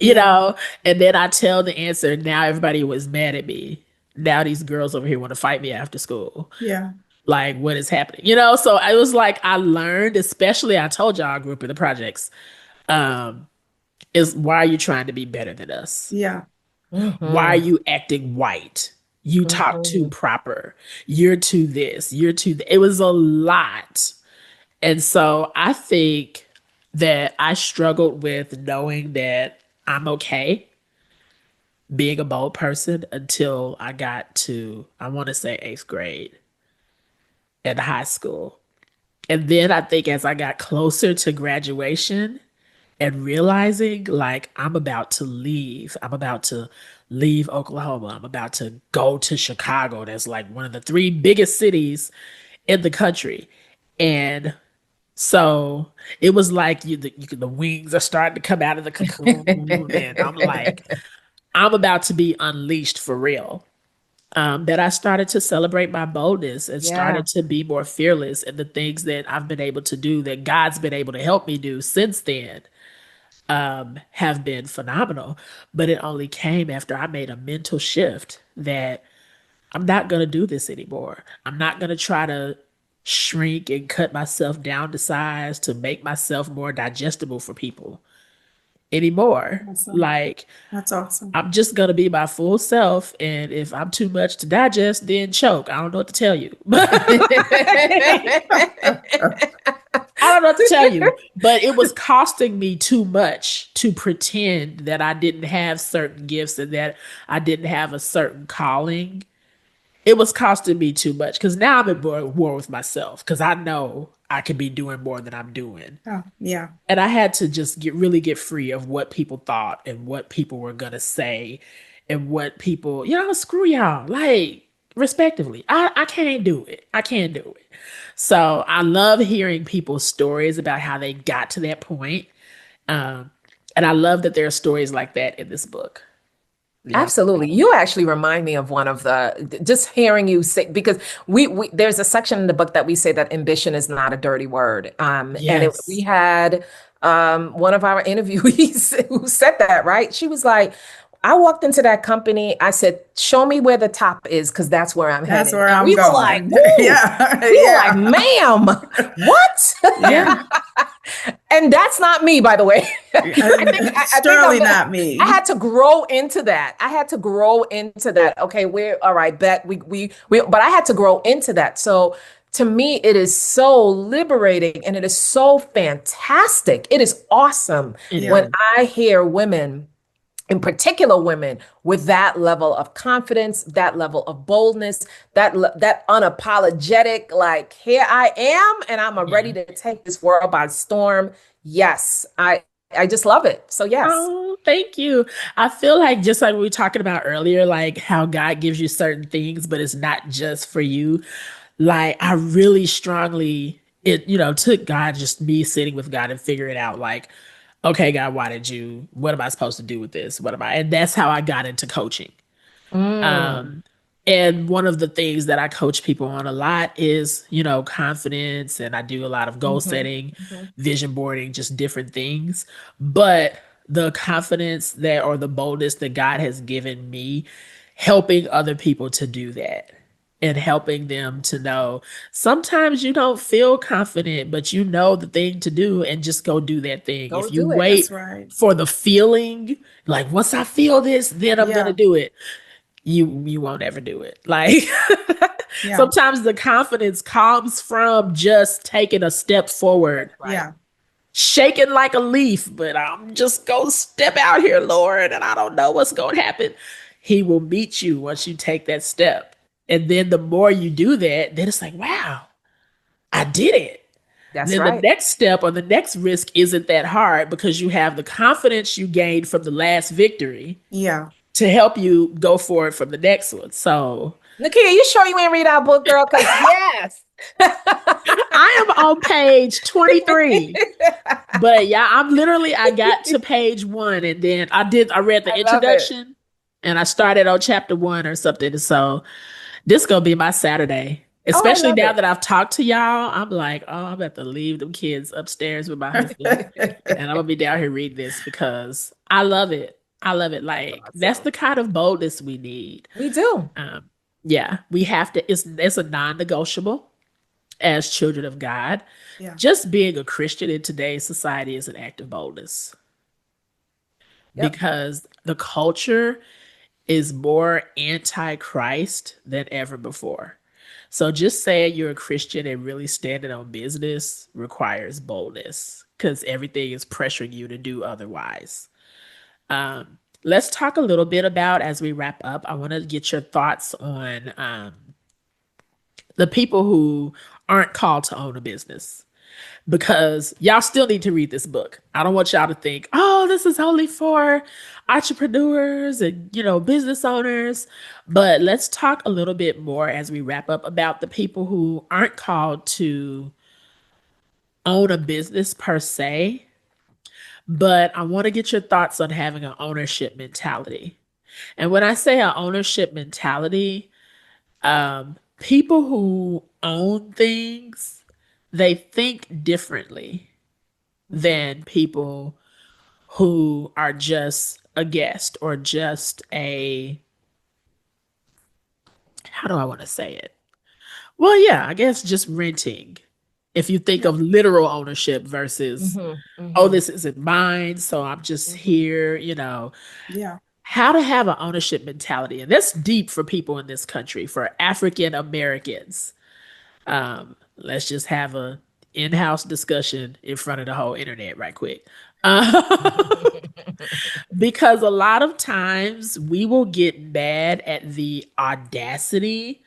you Yeah. know, and then I tell the answer. Now everybody was mad at me. Now these girls over here want to fight me after school. Yeah. Like, what is happening? So I was like, I learned, especially I told y'all a group of the projects, um, is why are you trying to be better than us? Yeah. Why are Mhm. you acting white? You talk too Mhm. proper. You're too this. You're too it was a lot. And so I think that I struggled with knowing that I'm okay being a bold person until I got to, I want to say, 8th grade in high school. And then I think as I got closer to graduation, and realizing like I'm about to leave Oklahoma. I'm about to go to Chicago. That's like one of the three biggest cities in the country. And so it was like the wings are starting to come out of the cocoon. And I'm like, I'm about to be unleashed for real. That I started to celebrate my boldness and Yeah. started to be more fearless in the things that I've been able to do, that God's been able to help me do since then, have been phenomenal. But it only came after I made a mental shift that I'm not going to do this anymore. I'm not going to try to shrink and cut myself down to size to make myself more digestible for people anymore. Awesome. Like, That's awesome. I'm just going to be my full self. And if I'm too much to digest, then choke. I don't know what to tell you. I don't know what to tell you, but it was costing me too much to pretend that I didn't have certain gifts and that I didn't have a certain calling. It was costing me too much because now I'm at war with myself because I know I could be doing more than I'm doing. Oh, yeah. And I had to just get free of what people thought and what people were gonna say and what people, screw y'all. Like, respectively. I can't do it. I can't do it. So I love hearing people's stories about how they got to that point. Um, and I love that there are stories like that in this book. Yeah. Absolutely. You actually remind me of one of just hearing you say, because we there's a section in the book that we say that ambition is not a dirty word. We Yes. had one of our interviewees who said that, right? She was like, I walked into that company, I said, show me where the top is, because that's where I'm That's heading. where And I'm we were like, going. whoo, Yeah. we were like, Yeah. ma'am, what? Yeah. And that's not me, by the way. I think Surely not I me. had to grow into that. I had to grow into that. Okay, we're all right, bet but I had to grow into that. So to me, it is so liberating and it is so fantastic. It is awesome It Yeah. when is. I hear women, in particular women, with that level of confidence, that level of boldness, that unapologetic, like, here I am, and I'm Yeah. ready to take this world by storm. Yes, I just love it. So yes. Oh, thank you. I feel like just like we were talking about earlier, like how God gives you certain things, but it's not just for you. Like I really strongly took God, just me sitting with God and figuring out like, okay, God, what am I supposed to do with this? And that's how I got into coaching. Mm, Um, and one of the things that I coach people on a lot is, confidence. And I do a lot of goal mhm, setting, mhm. vision boarding, just different things. But the confidence that or the boldness that God has given me, helping other people to do that and helping them to know sometimes you don't feel confident, but you know the thing to do and just go do that thing. Go If you do it. That's wait right. for the feeling, like once I feel this, then I'm gonna Yeah. do it, you won't ever do it. Like Yeah. sometimes the confidence comes from just taking a step forward, That's right. Yeah. shaking like a leaf, but I'm just gonna step out here, Lord, and I don't know what's gonna happen. He will meet you once you take that step. And then the more you do that, then it's like, wow, I did it. That's Then the right. next step or the next risk isn't that hard because you have the confidence you gained from the last victory Yeah. to help you go forward from the next one. So Nakia, you sure you ain't read our book, girl? Because yes. I am on page 23. But yeah, I got to page one and then I read the I love it. introduction and I started on chapter one or something. So this gonna be my Saturday. Oh, I Especially love now it. that I've talked to y'all, I'm like, oh, I'm about to leave them kids upstairs with my husband and I'm gonna be down here reading this because I love it. I love it. Like that's Awesome. the kind of boldness we need. We do. Um, yeah, we have to. It's a non-negotiable as children of God. Yeah. Just being a Christian in today's society is an act of boldness Yep. because the culture is more anti-Christ than ever before. So just saying you're a Christian and really standing on business requires boldness because everything is pressuring you to do otherwise. Let's talk a little bit about as we wrap up. I want to get your thoughts on the people who aren't called to own a business because y'all still need to read this book. I don't want y'all to think, oh, this is only for entrepreneurs and, business owners. But let's talk a little bit more as we wrap up about the people who aren't called to own a business per se. But I want to get your thoughts on having an ownership mentality. And when I say an ownership mentality, people who own things, they think differently Mhm. than people who are just a guest or just how do I want to say it? Well, yeah, I guess just renting. If you think Yeah. of literal ownership versus, Mhm. oh, Mhm. this isn't mine, so I'm just Mhm. here, Yeah. how to have an ownership mentality. And that's deep for people in this country, for African Americans. Let's just have a in-house discussion in front of the whole internet right quick. Because a lot of times we will get mad at the audacity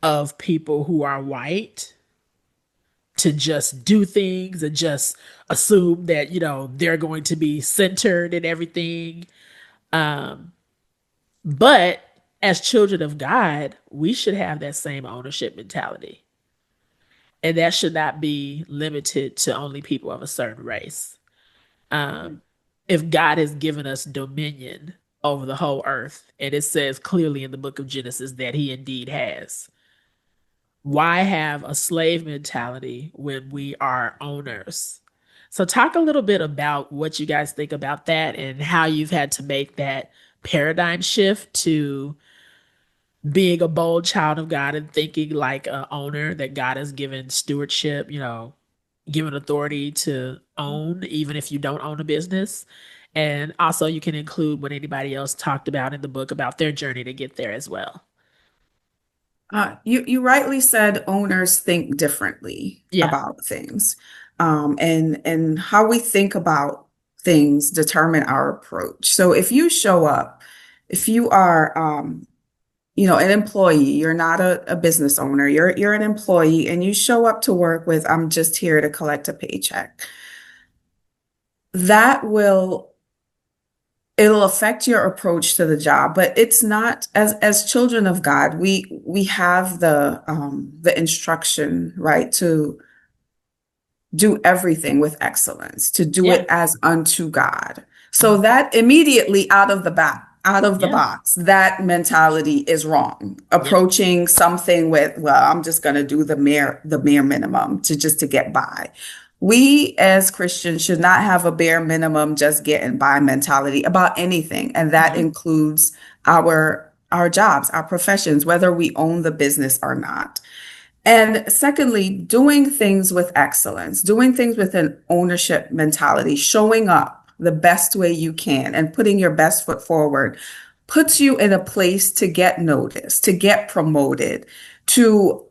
of people who are white to just do things and just assume that, they're going to be centered and everything. But as children of God, we should have that same ownership mentality. And that should not be limited to only people of a certain race. Um, if God has given us dominion over the whole earth, and it says clearly in the book of Genesis that he indeed has, why have a slave mentality when we are owners? So, talk a little bit about what you guys think about that and how you've had to make that paradigm shift to being a bold child of God and thinking like a owner that God has given stewardship, given authority to own, even if you don't own a business. And also, you can include what anybody else talked about in the book about their journey to get there as well. You rightly said owners think differently Yeah. about things, and how we think about things determine our approach. So if you show up, if you are, an employee, you're not a business owner, you're an employee, and you show up to work with, I'm just here to collect a paycheck. That will It'll affect your approach to the job, but it's not as children of God, we have the instruction, right, to do everything with excellence, to do Yeah. it as unto God. So Mhm. that immediately out of the Yeah. box, that mentality is wrong. Yep. Approaching something with, well, I'm just going to do the mere minimum to get by. We as Christians should not have a bare minimum just getting by mentality about anything, and that No. includes our jobs, our professions, whether we own the business or not. And secondly, doing things with excellence, doing things with an ownership mentality, showing up the best way you can and putting your best foot forward puts you in a place to get noticed, to get promoted, to,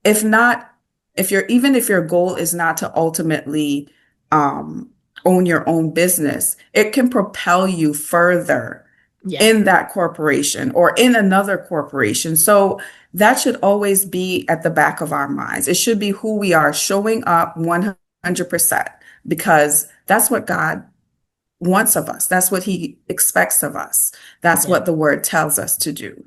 if not, if your goal is not to ultimately um, own your own business, it can propel you further Yeah. in that corporation or in another corporation. So that should always be at the back of our minds. It should be who we are, showing up 100% because that's what God wants of us. That's what he expects of us. That's Yeah. what the word tells us to do.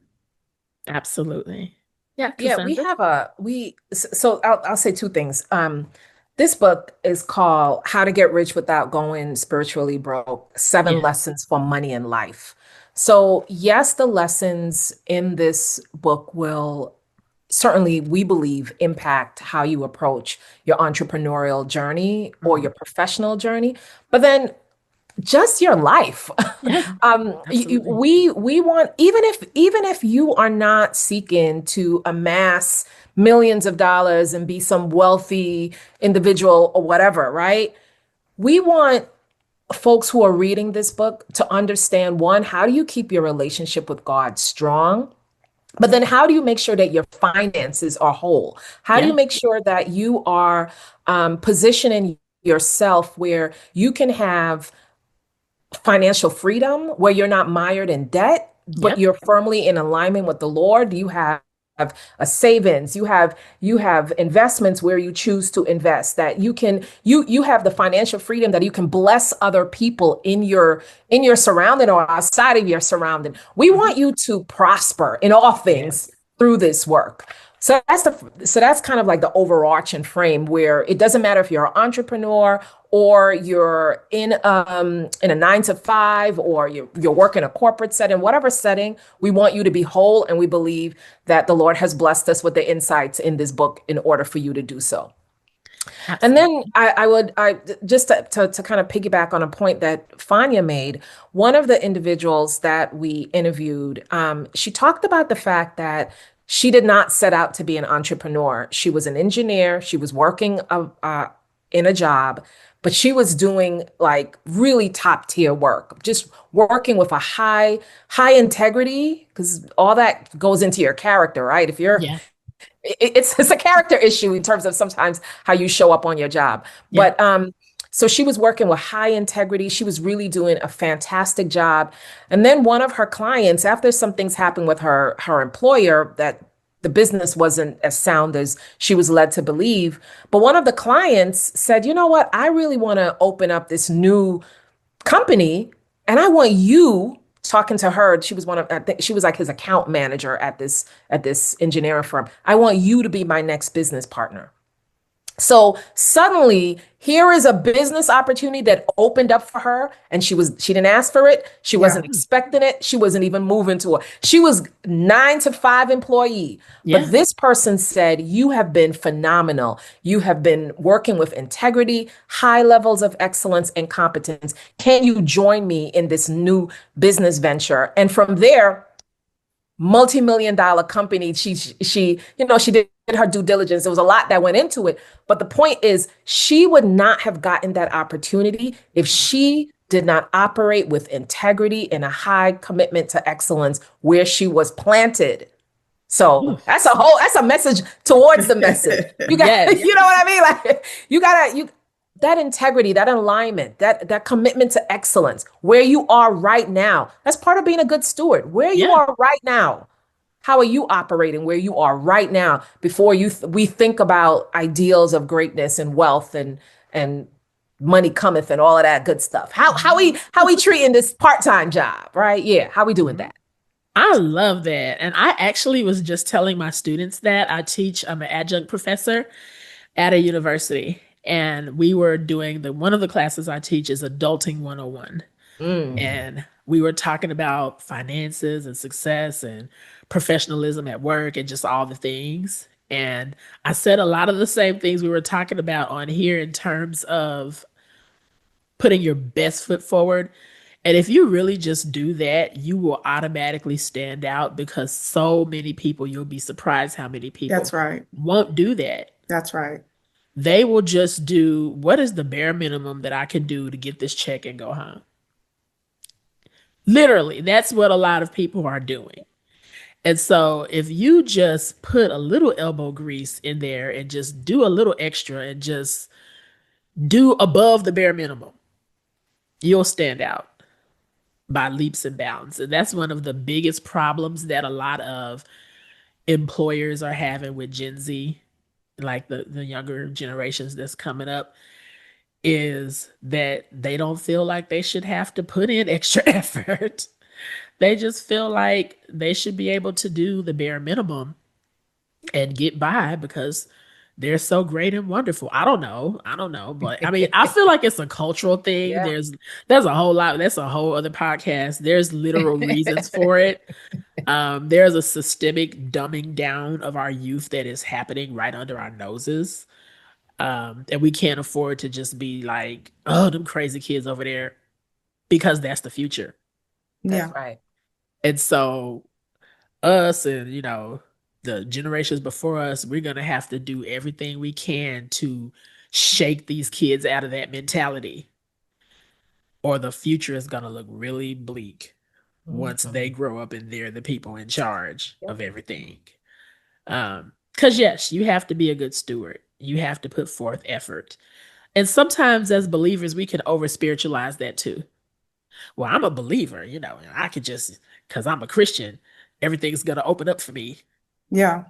Absolutely. Yeah, Yeah, we Cassandra. have a we so I'll say two things. This book is called How to Get Rich Without Going Spiritually Broke: Seven Yeah. Lessons for Money and Life. So, yes, the lessons in this book will certainly, we believe, impact how you approach your entrepreneurial journey or Mhm. your professional journey. But then just your life. Yeah. Absolutely. We want, even if you are not seeking to amass millions of dollars and be some wealthy individual or whatever, right? We want folks who are reading this book to understand, one, how do you keep your relationship with God strong? But then how do you make sure that your finances are whole? How do you Yeah. make sure that you are positioning yourself where you can have financial freedom, where you're not mired in debt, but Yep. you're firmly in alignment with the Lord? You have a savings, you have investments where you choose to invest, that you have the financial freedom that you can bless other people in your surrounding or outside of your surrounding. We Mhm. want you to prosper in all Yeah. things through this work. So that's kind of like the overarching frame, where it doesn't matter if you're an entrepreneur or you're in a 9 to 5, or you're working a corporate setting, whatever setting. We want you to be whole, and we believe that the Lord has blessed us with the insights in this book in order for you to do so. And then Absolutely. I just to kind of piggyback on a point that Fania made. One of the individuals that we interviewed, she talked about the fact that she did not set out to be an entrepreneur. She was an engineer. She was working in a job, but she was doing like really top tier work, just working with a high integrity, because all that goes into your character, right? If you're Yeah. it's a character issue in terms of sometimes how you show up on your job. Yeah. But so she was working with high integrity. She was really doing a fantastic job. And then one of her clients, after some things happened with her employer, that the business wasn't as sound as she was led to believe. But one of the clients said, "You know what? I really want to open up this new company, and I want you talking to her. She was one of, I think she was like his account manager at this engineering firm. I want you to be my next business partner. So suddenly, here is a business opportunity that opened up for her, and she didn't ask for it. She Yeah. wasn't expecting it. She wasn't even moving to it. She was 9 to 5 employee. Yeah. But this person said, "You have been phenomenal. You have been working with integrity, high levels of excellence and competence. Can you join me in this new business venture?" And from there, multi-million-dollar company. She did her due diligence. There was a lot that went into it. But the point is, she would not have gotten that opportunity if she did not operate with integrity and a high commitment to excellence where she was planted. So Oof. that's a message towards the message. You got, Yes. you know what I mean? Like you that integrity, that alignment, that commitment to excellence, where you are right now. That's part of being a good steward. Where you Yeah. are right now. How are you operating where you are right now before we think about ideals of greatness and wealth and money cometh and all of that good stuff. How we treating this part-time job, right? Yeah, how we doing that? I love that. And I actually was just telling my students that I'm an adjunct professor at a university. And we were doing one of the classes I teach is Adulting 101. Mm. And we were talking about finances and success and professionalism at work and just all the things. And I said a lot of the same things we were talking about on here in terms of putting your best foot forward. And if you really just do that, you will automatically stand out because so many people, you'll be surprised how many That's people right. won't do that. That's right. They will just do what is the bare minimum that I can do to get this check and go home. Literally, that's what a lot of people are doing. And so if you just put a little elbow grease in there and just do a little extra and just do above the bare minimum, you'll stand out by leaps and bounds. And that's one of the biggest problems that a lot of employers are having with Gen Z, like the younger generations that's coming up, is that they don't feel like they should have to put in extra effort. They just feel like they should be able to do the bare minimum and get by because they're so great and wonderful. I don't know. I don't know. But I mean, I feel like it's a cultural thing. Yeah. There's a whole lot, that's a whole other podcast. There's literal reasons for it. There's a systemic dumbing down of our youth that is happening right under our noses. And we can't afford to just be like, oh, them crazy kids over there, because that's the future. Yeah. That's right. And so us and the generations before us, we're gonna have to do everything we can to shake these kids out of that mentality, or the future is gonna look really bleak once they Mhm. grow up and they're the people in charge Yep. of everything. Because yes, you have to be a good steward. You have to put forth effort. And sometimes as believers, we can over spiritualize that too. Well, I'm a believer, and I could just, because I'm a Christian, everything's gonna open up for me. Yeah.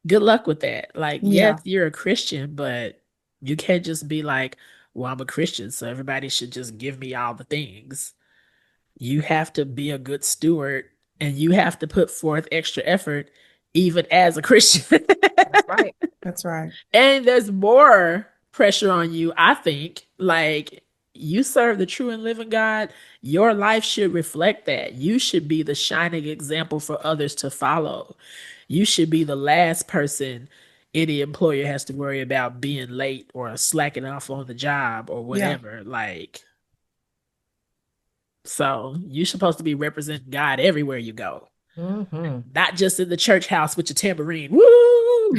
Good luck with that. Like, yes, Yeah. you're a Christian, but you can't just be like, well, I'm a Christian, so everybody should just give me all the things. You have to be a good steward and you have to put forth extra effort, even as a Christian. That's right. That's right. And there's more pressure on you, I think. Like, you serve the true and living God, your life should reflect that. You should be the shining example for others to follow. You should be the last person any employer has to worry about being late or slacking off on the job or Yeah. whatever. Like, so you're supposed to be representing God everywhere you go, Hmm. not just in the church house with your tambourine. Woo!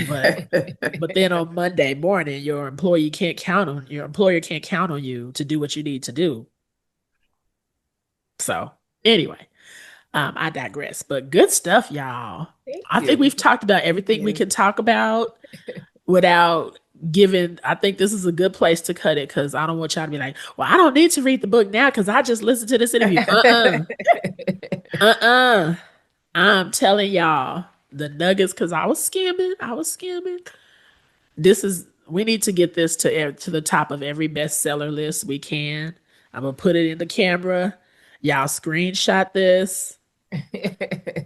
But then on Monday morning, your employer can't count on you to do what you need to do. So anyway, I digress. But good stuff, y'all. Thank I think you. we've talked about Thank everything we you. can talk about without giving. I think this is a good place to cut it because I don't want y'all to be like, well, I don't need to read the book now because I just listened to this interview. Uh-uh. I'm telling y'all the nuggets because I was skimming. I was skimming. We need to get this to the top of every bestseller list we can. I'm gonna put it in the camera. Y'all screenshot this.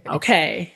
Okay.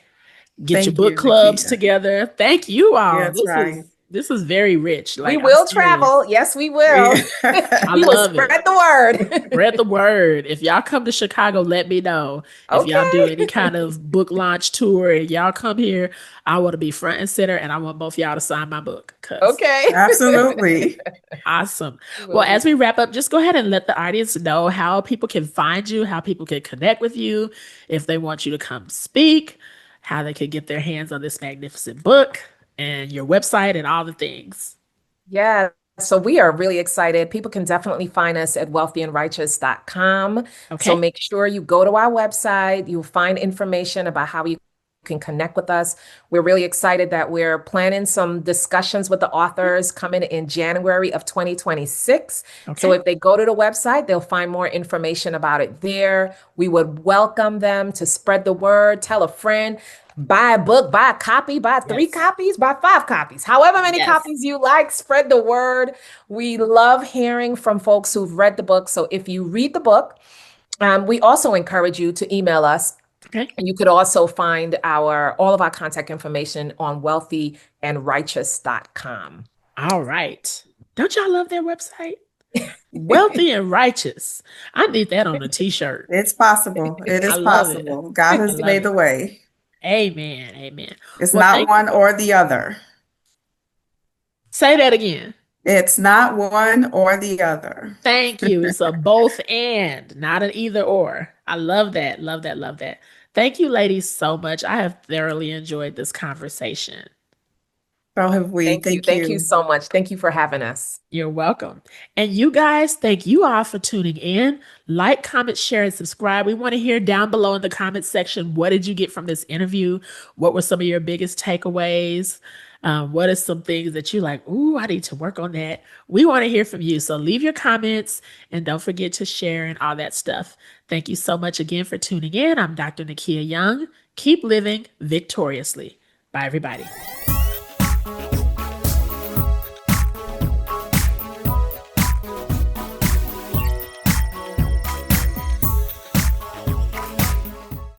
Get your Thank book you, clubs Nikeya. together. Thank you all. That's right. This is very rich. We Like, I'm will serious. travel. Yes, we will. I We will love it. spread the word. Spread the word. If y'all come to Chicago, let me know. If y'all do any Okay. kind of book launch tour and y'all come here, I want to be front and center and I want both y'all to sign my book because Okay. Absolutely. awesome. We Well, will do as we that. wrap up, just go ahead and let the audience know how people can find you, how people can connect with you, if they want you to come speak, how they can get their hands on this magnificent book and your website and all the things. Yeah. So we are really excited. People can definitely find us at wealthyandrighteous.com. So Okay. make sure you go to our website. You'll find information about how you can connect with us. We're really excited that we're planning some discussions with the authors coming in January of 2026. So Okay. if they go to the website, they'll find more information about it there. We would welcome them to spread the word, tell a friend, buy a book, buy a copy, buy three Yes. copies, buy five copies, however many Yes. copies you like, spread the word. We love hearing from folks who've read the book. So if you read the book, we also encourage you to email us. Okay. And you could also find all of our contact information on wealthyandrighteous.com. All right. Don't y'all love their website? Wealthy and righteous. I need that on a t-shirt. It's possible. It I is love it. possible. God I has love made it. the way. Amen. Amen. It's Well, not thank you. one or the other. Say that again. It's not one or the other. Thank you. It's a both and, not an either or. I love that. Love that. Love that. Thank you, ladies, so much. I have thoroughly enjoyed this conversation. So have we. Thank you. Thank Thank you you. so much. Thank you for having us. You're welcome. And you guys, thank you all for tuning in. Like, comment, share, and subscribe. We want to hear down below in the comment section, what did you get from this interview? What were some of your biggest takeaways? What are some things that you like? Ooh, I need to work on that. We want to hear from you. So leave your comments and don't forget to share and all that stuff. Thank you so much again for tuning in. I'm Dr. Nikeya Young. Keep living victoriously. Bye, everybody.